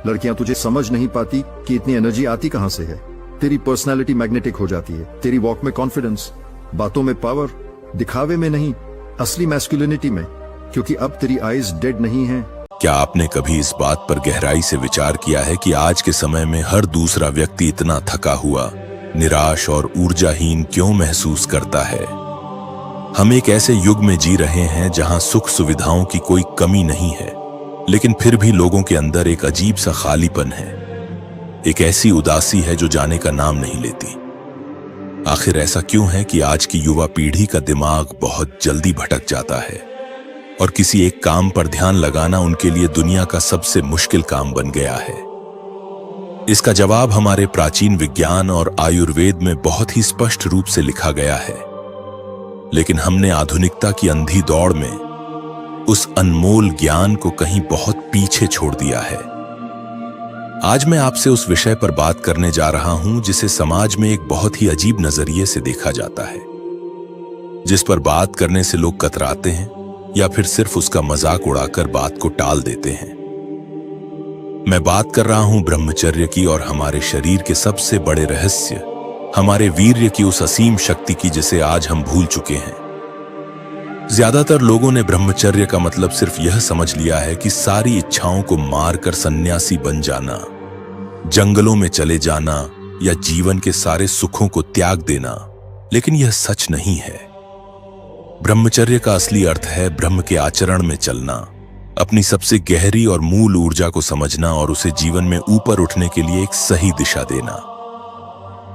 लड़कियां तुझे समझ नहीं पाती कि इतनी एनर्जी आती कहां से है। तेरी पर्सनालिटी मैग्नेटिक हो जाती है, तेरी वॉक में कॉन्फिडेंस, बातों में पावर, दिखावे में नहीं, असली मैस्कुलिनिटी में, क्योंकि अब तेरी आईज डेड नहीं है। क्या आपने कभी इस बात पर गहराई से विचार किया है कि आज के समय में हर दूसरा व्यक्ति इतना थका हुआ, निराश और ऊर्जाहीन क्यों महसूस करता है? हम एक ऐसे युग में जी रहे हैं जहां सुख सुविधाओं की कोई कमी नहीं है, लेकिन फिर भी लोगों के अंदर एक अजीब सा खालीपन है, एक ऐसी उदासी है जो जाने का नाम नहीं लेती। आखिर ऐसा क्यों है कि आज की युवा पीढ़ी का दिमाग बहुत जल्दी भटक जाता है और किसी एक काम पर ध्यान लगाना उनके लिए दुनिया का सबसे मुश्किल काम बन गया है? इसका जवाब हमारे प्राचीन विज्ञान और आयुर्वेद में बहुत ही स्पष्ट रूप से लिखा गया है, लेकिन हमने आधुनिकता की अंधी दौड़ में उस अनमोल ज्ञान को कहीं बहुत पीछे छोड़ दिया है। आज मैं आपसे उस विषय पर बात करने जा रहा हूं जिसे समाज में एक बहुत ही अजीब नजरिए से देखा जाता है, जिस पर बात करने से लोग कतराते हैं या फिर सिर्फ उसका मजाक उड़ाकर बात को टाल देते हैं। मैं बात कर रहा हूं ब्रह्मचर्य की और हमारे शरीर के सबसे बड़े रहस्य, हमारे वीर्य की उस असीम शक्ति की जिसे आज हम भूल चुके हैं। ज्यादातर लोगों ने ब्रह्मचर्य का मतलब सिर्फ यह समझ लिया है कि सारी इच्छाओं को मारकर सन्यासी बन जाना, जंगलों में चले जाना या जीवन के सारे सुखों को त्याग देना, लेकिन यह सच नहीं है। ब्रह्मचर्य का असली अर्थ है ब्रह्म के आचरण में चलना, अपनी सबसे गहरी और मूल ऊर्जा को समझना और उसे जीवन में ऊपर उठने के लिए एक सही दिशा देना।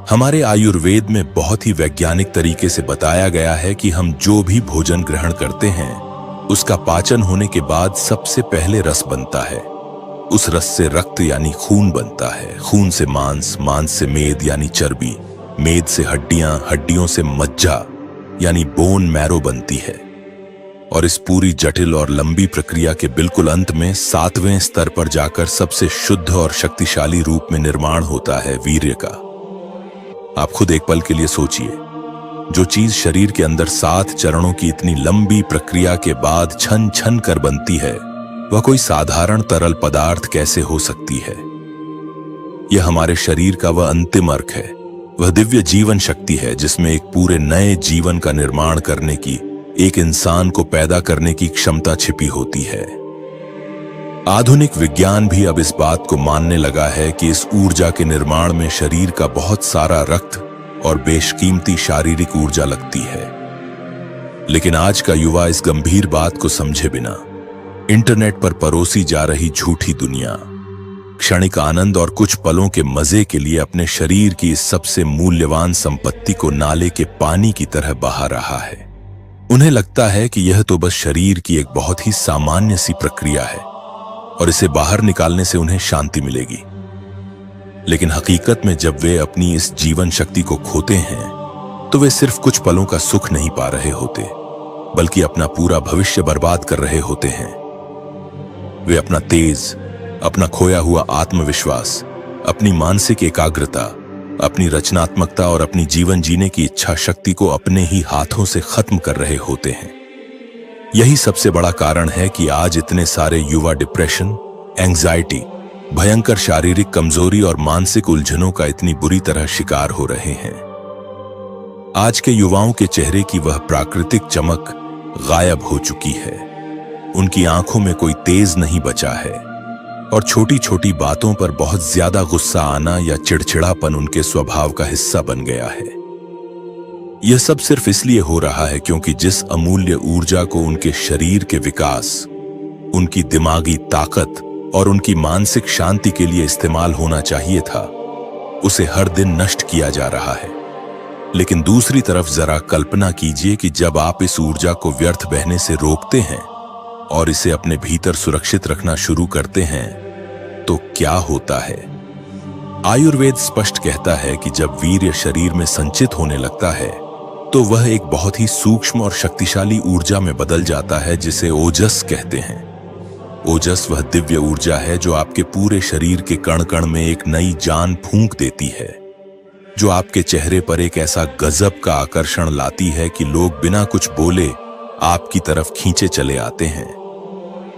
हमारे आयुर्वेद में बहुत ही वैज्ञानिक तरीके से बताया गया है कि हम जो भी भोजन ग्रहण करते हैं उसका पाचन होने के बाद सबसे पहले रस बनता है। उस रस से रक्त यानी खून बनता है, खून से मांस, मांस से मेद यानी चर्बी, मेद से हड्डियां, हड्डियों से मज्जा यानी बोन मैरो बनती है। और इस पूरी जटिल और लंबी प्रक्रिया के बिल्कुल अंत में 7वें स्तर पर जाकर सबसे शुद्ध और शक्तिशाली रूप में निर्माण होता है वीर्य का। आप खुद एक पल के लिए सोचिए, जो चीज शरीर के अंदर 7 चरणों की इतनी लंबी प्रक्रिया के बाद छन छन कर बनती है, वह कोई साधारण तरल पदार्थ कैसे हो सकती है? यह हमारे शरीर का वह अंतिम अर्क है, वह दिव्य जीवन शक्ति है जिसमें एक पूरे नए जीवन का निर्माण करने की, एक इंसान को पैदा करने की क्षमता छिपी होती है। आधुनिक विज्ञान भी अब इस बात को मानने लगा है कि इस ऊर्जा के निर्माण में शरीर का बहुत सारा रक्त और बेशकीमती शारीरिक ऊर्जा लगती है। लेकिन आज का युवा इस गंभीर बात को समझे बिना इंटरनेट पर परोसी जा रही झूठी दुनिया, क्षणिक आनंद और कुछ पलों के मजे के लिए अपने शरीर की इस सबसे मूल्यवान संपत्ति को नाले के पानी की तरह बहा रहा है। उन्हें लगता है कि यह तो बस शरीर की एक बहुत ही सामान्य सी प्रक्रिया है और इसे बाहर निकालने से उन्हें शांति मिलेगी। लेकिन हकीकत में जब वे अपनी इस जीवन शक्ति को खोते हैं तो वे सिर्फ कुछ पलों का सुख नहीं पा रहे होते, बल्कि अपना पूरा भविष्य बर्बाद कर रहे होते हैं। वे अपना तेज, अपना खोया हुआ आत्मविश्वास, अपनी मानसिक एकाग्रता, अपनी रचनात्मकता और अपनी जीवन जीने की इच्छा शक्ति को अपने ही हाथों से खत्म कर रहे होते हैं। यही सबसे बड़ा कारण है कि आज इतने सारे युवा डिप्रेशन, एंजाइटी, भयंकर शारीरिक कमजोरी और मानसिक उलझनों का इतनी बुरी तरह शिकार हो रहे हैं। आज के युवाओं के चेहरे की वह प्राकृतिक चमक गायब हो चुकी है। उनकी आंखों में कोई तेज नहीं बचा है और छोटी छोटी बातों पर बहुत ज्यादा गुस्सा आना या चिड़चिड़ापन उनके स्वभाव का हिस्सा बन गया है। यह सब सिर्फ इसलिए हो रहा है क्योंकि जिस अमूल्य ऊर्जा को उनके शरीर के विकास, उनकी दिमागी ताकत और उनकी मानसिक शांति के लिए इस्तेमाल होना चाहिए था, उसे हर दिन नष्ट किया जा रहा है। लेकिन दूसरी तरफ जरा कल्पना कीजिए कि जब आप इस ऊर्जा को व्यर्थ बहने से रोकते हैं और इसे अपने भीतर सुरक्षित रखना शुरू करते हैं तो क्या होता है। आयुर्वेद स्पष्ट कहता है कि जब वीर्य शरीर में संचित होने लगता है तो वह एक बहुत ही सूक्ष्म और शक्तिशाली ऊर्जा में बदल जाता है जिसे ओजस कहते हैं। ओजस वह दिव्य ऊर्जा है जो आपके पूरे शरीर के कण कण में एक नई जान फूंक देती है, जो आपके चेहरे पर एक ऐसा गजब का आकर्षण लाती है कि लोग बिना कुछ बोले आपकी तरफ खींचे चले आते हैं।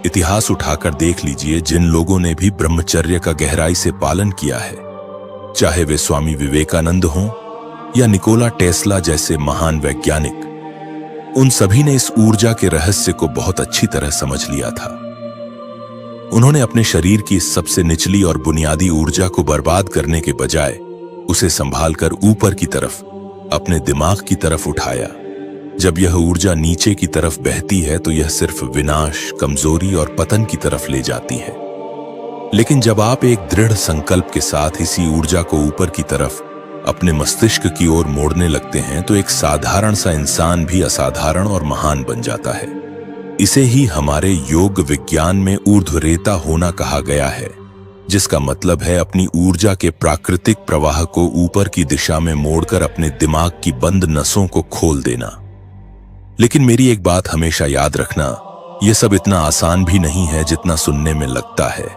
इतिहास उठाकर देख लीजिए, जिन लोगों ने भी ब्रह्मचर्य का गहराई से पालन किया है, चाहे वे स्वामी विवेकानंद हों या निकोला टेस्ला जैसे महान वैज्ञानिक, उन सभी ने इस ऊर्जा के रहस्य को बहुत अच्छी तरह समझ लिया था। उन्होंने अपने शरीर की सबसे निचली और बुनियादी ऊर्जा को बर्बाद करने के बजाय उसे संभालकर ऊपर की तरफ, अपने दिमाग की तरफ उठाया। जब यह ऊर्जा नीचे की तरफ बहती है तो यह सिर्फ विनाश, कमजोरी और पतन की तरफ ले जाती है। लेकिन जब आप एक दृढ़ संकल्प के साथ इसी ऊर्जा को ऊपर की तरफ, अपने मस्तिष्क की ओर मोड़ने लगते हैं तो एक साधारण सा इंसान भी असाधारण और महान बन जाता है। इसे ही हमारे योग विज्ञान में ऊर्ध्वरेता होना कहा गया है, जिसका मतलब है अपनी ऊर्जा के प्राकृतिक प्रवाह को ऊपर की दिशा में मोड़कर अपने दिमाग की बंद नसों को खोल देना। लेकिन मेरी एक बात हमेशा याद रखना, यह सब इतना आसान भी नहीं है जितना सुनने में लगता है,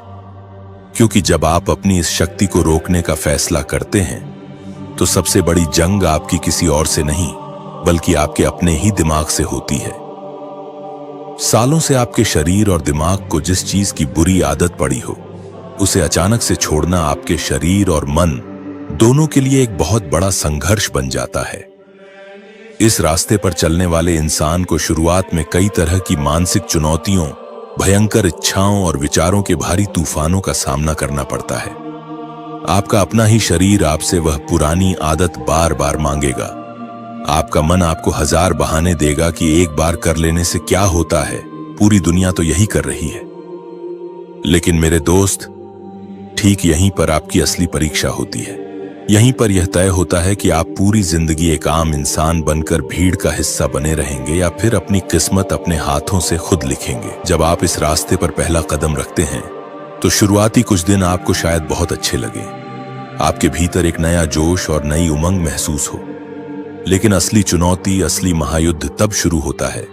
क्योंकि जब आप अपनी इस शक्ति को रोकने का फैसला करते हैं तो सबसे बड़ी जंग आपकी किसी और से नहीं बल्कि आपके अपने ही दिमाग से होती है। सालों से आपके शरीर और दिमाग को जिस चीज की बुरी आदत पड़ी हो, उसे अचानक से छोड़ना आपके शरीर और मन दोनों के लिए एक बहुत बड़ा संघर्ष बन जाता है। इस रास्ते पर चलने वाले इंसान को शुरुआत में कई तरह की मानसिक चुनौतियों, भयंकर इच्छाओं और विचारों के भारी तूफानों का सामना करना पड़ता है। आपका अपना ही शरीर आपसे वह पुरानी आदत बार बार मांगेगा। आपका मन आपको हजार बहाने देगा कि एक बार कर लेने से क्या होता है, पूरी दुनिया तो यही कर रही है। लेकिन मेरे दोस्त, ठीक यहीं पर आपकी असली परीक्षा होती है। यहीं पर यह तय होता है कि आप पूरी जिंदगी एक आम इंसान बनकर भीड़ का हिस्सा बने रहेंगे या फिर अपनी किस्मत अपने हाथों से खुद लिखेंगे। जब आप इस रास्ते पर पहला कदम रखते हैं तो शुरुआती कुछ दिन आपको शायद बहुत अच्छे लगे, आपके भीतर एक नया जोश और नई उमंग महसूस हो। लेकिन असली चुनौती, असली महायुद्ध तब शुरू होता है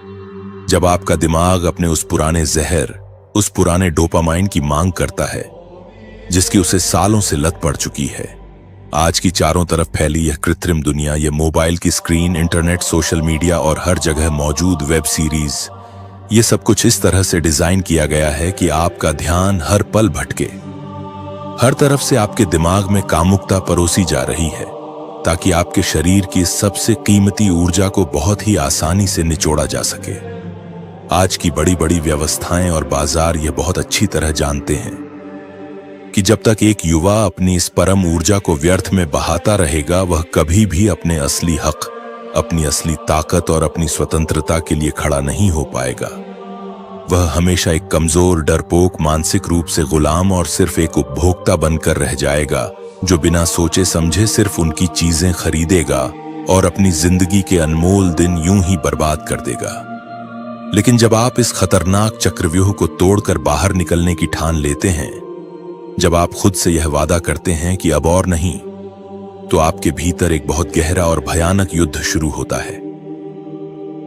जब आपका दिमाग अपने उस पुराने जहर, उस पुराने डोपामाइन की मांग करता है जिसकी उसे सालों से लत पड़ चुकी है। आज की चारों तरफ फैली यह कृत्रिम दुनिया, यह मोबाइल की स्क्रीन, इंटरनेट, सोशल मीडिया और हर जगह मौजूद वेब सीरीज, ये सब कुछ इस तरह से डिजाइन किया गया है कि आपका ध्यान हर पल भटके। हर तरफ से आपके दिमाग में कामुकता परोसी जा रही है ताकि आपके शरीर की सबसे कीमती ऊर्जा को बहुत ही आसानी से निचोड़ा जा सके। आज की बड़ी बड़ी व्यवस्थाएं और बाजार यह बहुत अच्छी तरह जानते हैं कि जब तक एक युवा अपनी इस परम ऊर्जा को व्यर्थ में बहाता रहेगा, वह कभी भी अपने असली हक, अपनी असली ताकत और अपनी स्वतंत्रता के लिए खड़ा नहीं हो पाएगा। वह हमेशा एक कमजोर, डरपोक, मानसिक रूप से गुलाम और सिर्फ एक उपभोक्ता बनकर रह जाएगा, जो बिना सोचे समझे सिर्फ उनकी चीजें खरीदेगा और अपनी जिंदगी के अनमोल दिन यूं ही बर्बाद कर देगा। लेकिन जब आप इस खतरनाक चक्रव्यूह को तोड़कर बाहर निकलने की ठान लेते हैं, जब आप खुद से यह वादा करते हैं कि अब और नहीं, तो आपके भीतर एक बहुत गहरा और भयानक युद्ध शुरू होता है।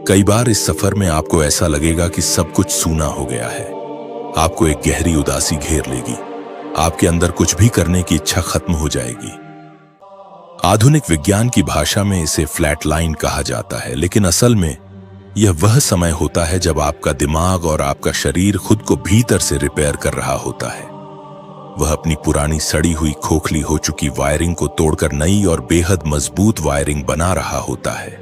कई बार इस सफर में आपको ऐसा लगेगा कि सब कुछ सूना हो गया है। आपको एक गहरी उदासी घेर लेगी, आपके अंदर कुछ भी करने की इच्छा खत्म हो जाएगी। आधुनिक विज्ञान की भाषा में इसे फ्लैट लाइन कहा जाता है, लेकिन असल में यह वह समय होता है जब आपका दिमाग और आपका शरीर खुद को भीतर से रिपेयर कर रहा होता है। वह अपनी पुरानी सड़ी हुई, खोखली हो चुकी वायरिंग को तोड़कर नई और बेहद मजबूत वायरिंग बना रहा होता है।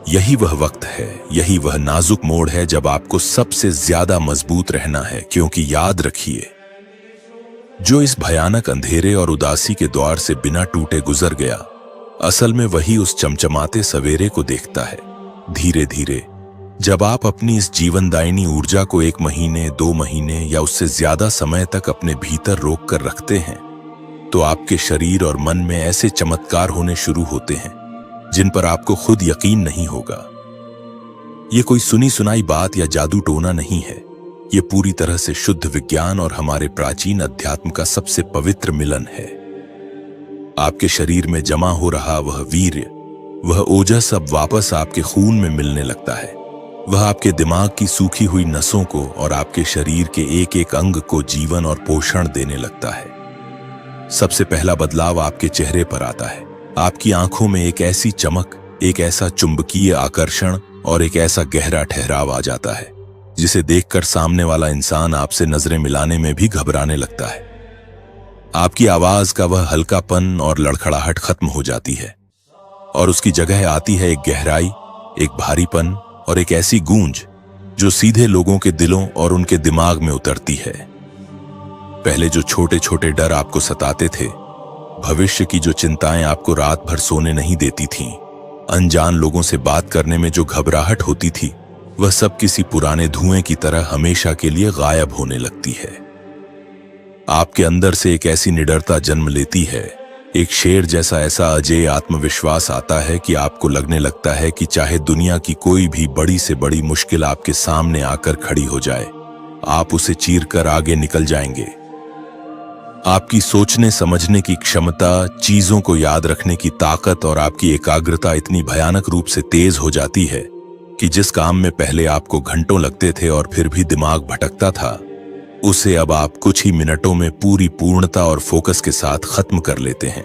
यही वह वक्त है, यही वह नाजुक मोड़ है जब आपको सबसे ज्यादा मजबूत रहना है, क्योंकि याद रखिए, जो इस भयानक अंधेरे और उदासी के द्वार से बिना टूटे गुजर गया, असल में वही उस चमचमाते सवेरे को देखता है। धीरे धीरे जब आप अपनी इस जीवनदायिनी ऊर्जा को 1 महीने, 2 महीने या उससे ज्यादा समय तक अपने भीतर रोक कर रखते हैं, तो आपके शरीर और मन में ऐसे चमत्कार होने शुरू होते हैं जिन पर आपको खुद यकीन नहीं होगा। ये कोई सुनी सुनाई बात या जादू टोना नहीं है, ये पूरी तरह से शुद्ध विज्ञान और हमारे प्राचीन अध्यात्म का सबसे पवित्र मिलन है। आपके शरीर में जमा हो रहा वह वीर्य, वह ओजस अब वापस आपके खून में मिलने लगता है। वह आपके दिमाग की सूखी हुई नसों को और आपके शरीर के एक एक अंग को जीवन और पोषण देने लगता है। सबसे पहला बदलाव आपके चेहरे पर आता है। आपकी आंखों में एक ऐसी चमक, एक ऐसा चुंबकीय आकर्षण और एक ऐसा गहरा ठहराव आ जाता है जिसे देखकर सामने वाला इंसान आपसे नजरें मिलाने में भी घबराने लगता है। आपकी आवाज का वह हल्कापन और लड़खड़ाहट खत्म हो जाती है और उसकी जगह आती है एक गहराई, एक भारीपन और एक ऐसी गूंज जो सीधे लोगों के दिलों और उनके दिमाग में उतरती है। पहले जो छोटे छोटे डर आपको सताते थे, भविष्य की जो चिंताएं आपको रात भर सोने नहीं देती थीं, अनजान लोगों से बात करने में जो घबराहट होती थी, वह सब किसी पुराने धुएं की तरह हमेशा के लिए गायब होने लगती है। आपके अंदर से एक ऐसी निडरता जन्म लेती है, एक शेर जैसा ऐसा अजेय आत्मविश्वास आता है कि आपको लगने लगता है कि चाहे दुनिया की कोई भी बड़ी से बड़ी मुश्किल आपके सामने आकर खड़ी हो जाए, आप उसे चीरकर आगे निकल जाएंगे। आपकी सोचने समझने की क्षमता, चीजों को याद रखने की ताकत और आपकी एकाग्रता इतनी भयानक रूप से तेज हो जाती है कि जिस काम में पहले आपको घंटों लगते थे और फिर भी दिमाग भटकता था, उसे अब आप कुछ ही मिनटों में पूरी पूर्णता और फोकस के साथ खत्म कर लेते हैं।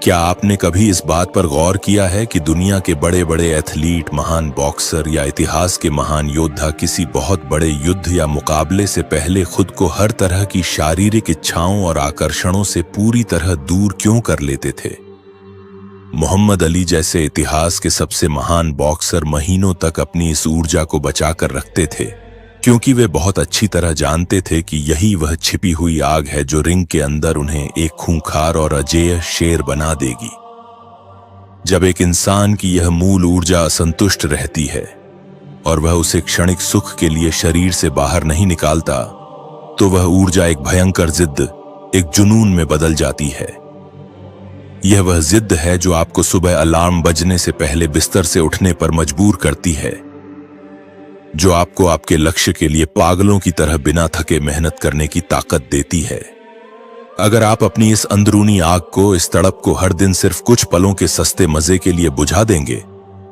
क्या आपने कभी इस बात पर गौर किया है कि दुनिया के बड़े बड़े एथलीट, महान बॉक्सर या इतिहास के महान योद्धा किसी बहुत बड़े युद्ध या मुकाबले से पहले खुद को हर तरह की शारीरिक इच्छाओं और आकर्षणों से पूरी तरह दूर क्यों कर लेते थे? मोहम्मद अली जैसे इतिहास के सबसे महान बॉक्सर महीनों तक अपनी इस ऊर्जा को बचाकर रखते थे, क्योंकि वे बहुत अच्छी तरह जानते थे कि यही वह छिपी हुई आग है जो रिंग के अंदर उन्हें एक खूंखार और अजेय शेर बना देगी। जब एक इंसान की यह मूल ऊर्जा असंतुष्ट रहती है और वह उसे क्षणिक सुख के लिए शरीर से बाहर नहीं निकालता, तो वह ऊर्जा एक भयंकर जिद्द, एक जुनून में बदल जाती है। यह वह जिद्द है जो आपको सुबह अलार्म बजने से पहले बिस्तर से उठने पर मजबूर करती है, जो आपको आपके लक्ष्य के लिए पागलों की तरह बिना थके मेहनत करने की ताकत देती है। अगर आप अपनी इस अंदरूनी आग को, इस तड़प को हर दिन सिर्फ कुछ पलों के सस्ते मजे के लिए बुझा देंगे,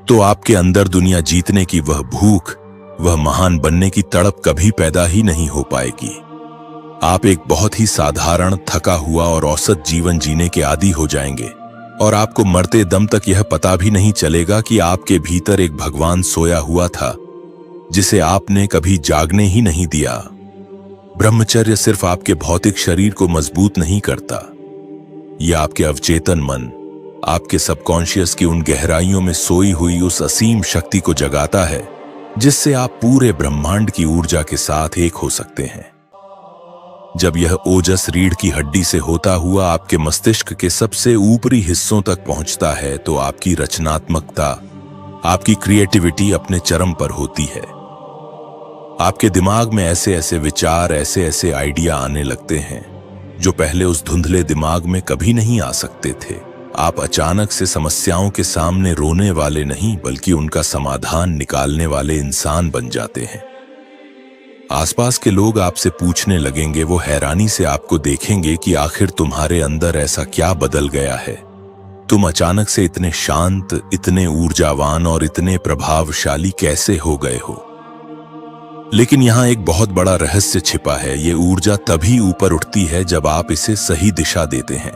तो आपके अंदर दुनिया जीतने की वह भूख, वह महान बनने की तड़प कभी पैदा ही नहीं हो पाएगी। आप एक बहुत ही साधारण, थका हुआ और औसत जीवन जीने के आदी हो जाएंगे और आपको मरते दम तक यह पता भी नहीं चलेगा कि आपके भीतर एक भगवान सोया हुआ था जिसे आपने कभी जागने ही नहीं दिया। ब्रह्मचर्य सिर्फ आपके भौतिक शरीर को मजबूत नहीं करता, यह आपके अवचेतन मन, आपके सबकॉन्शियस की उन गहराइयों में सोई हुई उस असीम शक्ति को जगाता है जिससे आप पूरे ब्रह्मांड की ऊर्जा के साथ एक हो सकते हैं। जब यह ओजस रीढ़ की हड्डी से होता हुआ आपके मस्तिष्क के सबसे ऊपरी हिस्सों तक पहुंचता है, तो आपकी रचनात्मकता, आपकी क्रिएटिविटी अपने चरम पर होती है। आपके दिमाग में ऐसे ऐसे विचार, ऐसे ऐसे आइडिया आने लगते हैं जो पहले उस धुंधले दिमाग में कभी नहीं आ सकते थे। आप अचानक से समस्याओं के सामने रोने वाले नहीं, बल्कि उनका समाधान निकालने वाले इंसान बन जाते हैं। आसपास के लोग आपसे पूछने लगेंगे, वो हैरानी से आपको देखेंगे कि आखिर तुम्हारे अंदर ऐसा क्या बदल गया है, तुम अचानक से इतने शांत, इतने ऊर्जावान और इतने प्रभावशाली कैसे हो गए हो। लेकिन यहां एक बहुत बड़ा रहस्य छिपा है। ये ऊर्जा तभी ऊपर उठती है जब आप इसे सही दिशा देते हैं।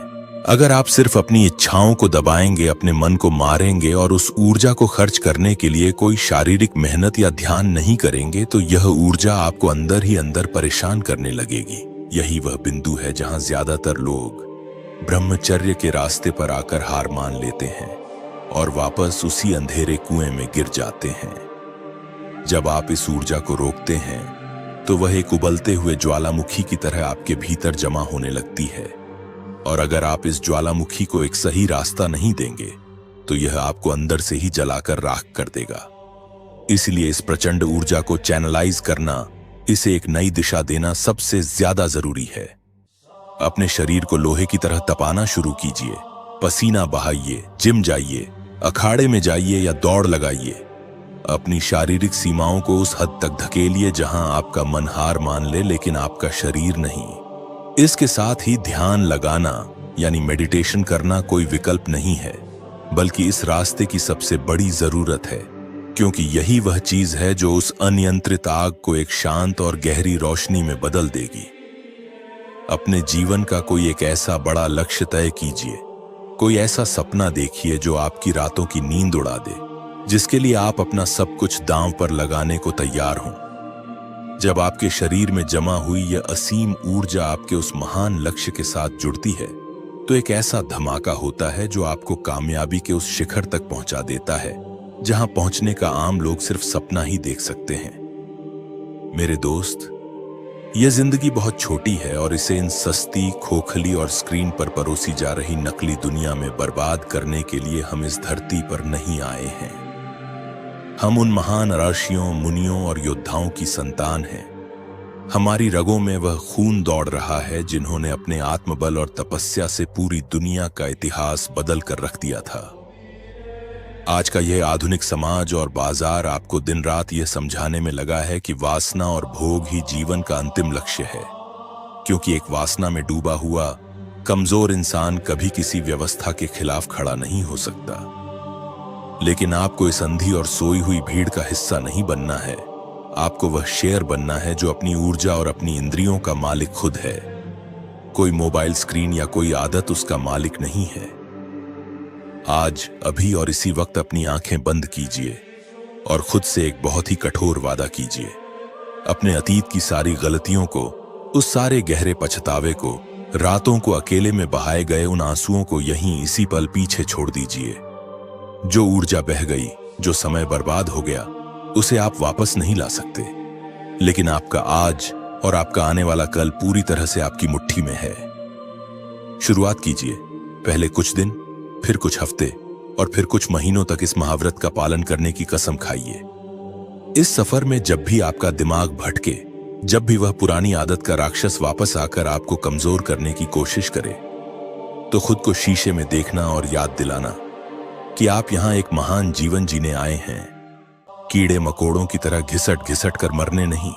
अगर आप सिर्फ अपनी इच्छाओं को दबाएंगे, अपने मन को मारेंगे और उस ऊर्जा को खर्च करने के लिए कोई शारीरिक मेहनत या ध्यान नहीं करेंगे, तो यह ऊर्जा आपको अंदर ही अंदर परेशान करने लगेगी। यही वह बिंदु है जहां ज्यादातर लोग ब्रह्मचर्य के रास्ते पर आकर हार मान लेते हैं और वापस उसी अंधेरे कुएं में गिर जाते हैं। जब आप इस ऊर्जा को रोकते हैं, तो वह एक उबलते हुए ज्वालामुखी की तरह आपके भीतर जमा होने लगती है, और अगर आप इस ज्वालामुखी को एक सही रास्ता नहीं देंगे, तो यह आपको अंदर से ही जलाकर राख कर देगा। इसलिए इस प्रचंड ऊर्जा को चैनलाइज करना, इसे एक नई दिशा देना सबसे ज्यादा जरूरी है। अपने शरीर को लोहे की तरह तपाना शुरू कीजिए। पसीना बहाइए, जिम जाइए, अखाड़े में जाइए या दौड़ लगाइए। अपनी शारीरिक सीमाओं को उस हद तक धकेलिए जहां आपका मन हार मान ले, लेकिन आपका शरीर नहीं। इसके साथ ही ध्यान लगाना यानी मेडिटेशन करना कोई विकल्प नहीं है, बल्कि इस रास्ते की सबसे बड़ी जरूरत है। क्योंकि यही वह चीज है जो उस अनियंत्रित आग को एक शांत और गहरी रोशनी में बदल देगी। अपने जीवन का कोई एक ऐसा बड़ा लक्ष्य तय कीजिए, कोई ऐसा सपना देखिए जो आपकी रातों की नींद उड़ा दे, जिसके लिए आप अपना सब कुछ दांव पर लगाने को तैयार हों। जब आपके शरीर में जमा हुई यह असीम ऊर्जा आपके उस महान लक्ष्य के साथ जुड़ती है, तो एक ऐसा धमाका होता है जो आपको कामयाबी के उस शिखर तक पहुंचा देता है जहां पहुंचने का आम लोग सिर्फ सपना ही देख सकते हैं। मेरे दोस्त, यह जिंदगी बहुत छोटी है और इसे इन सस्ती, खोखली और स्क्रीन पर परोसी जा रही नकली दुनिया में बर्बाद करने के लिए हम इस धरती पर नहीं आए हैं। हम उन महान ऋषियों, मुनियों और योद्धाओं की संतान हैं। हमारी रगों में वह खून दौड़ रहा है जिन्होंने अपने आत्मबल और तपस्या से पूरी दुनिया का इतिहास बदल कर रख दिया था। आज का यह आधुनिक समाज और बाजार आपको दिन रात यह समझाने में लगा है कि वासना और भोग ही जीवन का अंतिम लक्ष्य है, क्योंकि एक वासना में डूबा हुआ कमजोर इंसान कभी किसी व्यवस्था के खिलाफ खड़ा नहीं हो सकता। लेकिन आपको इस अंधी और सोई हुई भीड़ का हिस्सा नहीं बनना है। आपको वह शेर बनना है जो अपनी ऊर्जा और अपनी इंद्रियों का मालिक खुद है। कोई मोबाइल स्क्रीन या कोई आदत उसका मालिक नहीं है। आज, अभी और इसी वक्त अपनी आंखें बंद कीजिए और खुद से एक बहुत ही कठोर वादा कीजिए। अपने अतीत की सारी गलतियों को, उस सारे गहरे पछतावे को, रातों को अकेले में बहाए गए उन आंसुओं को यहीं इसी पल पीछे छोड़ दीजिए। जो ऊर्जा बह गई, जो समय बर्बाद हो गया, उसे आप वापस नहीं ला सकते। लेकिन आपका आज और आपका आने वाला कल पूरी तरह से आपकी मुट्ठी में है। शुरुआत कीजिए। पहले कुछ दिन, फिर कुछ हफ्ते और फिर कुछ महीनों तक इस महाव्रत का पालन करने की कसम खाइए। इस सफर में जब भी आपका दिमाग भटके, जब भी वह पुरानी आदत का राक्षस वापस आकर आपको कमजोर करने की कोशिश करे, तो खुद को शीशे में देखना और याद दिलाना कि आप यहां एक महान जीवन जीने आए हैं। कीड़े मकोड़ों की तरह घिसट घिसट कर मरने नहीं।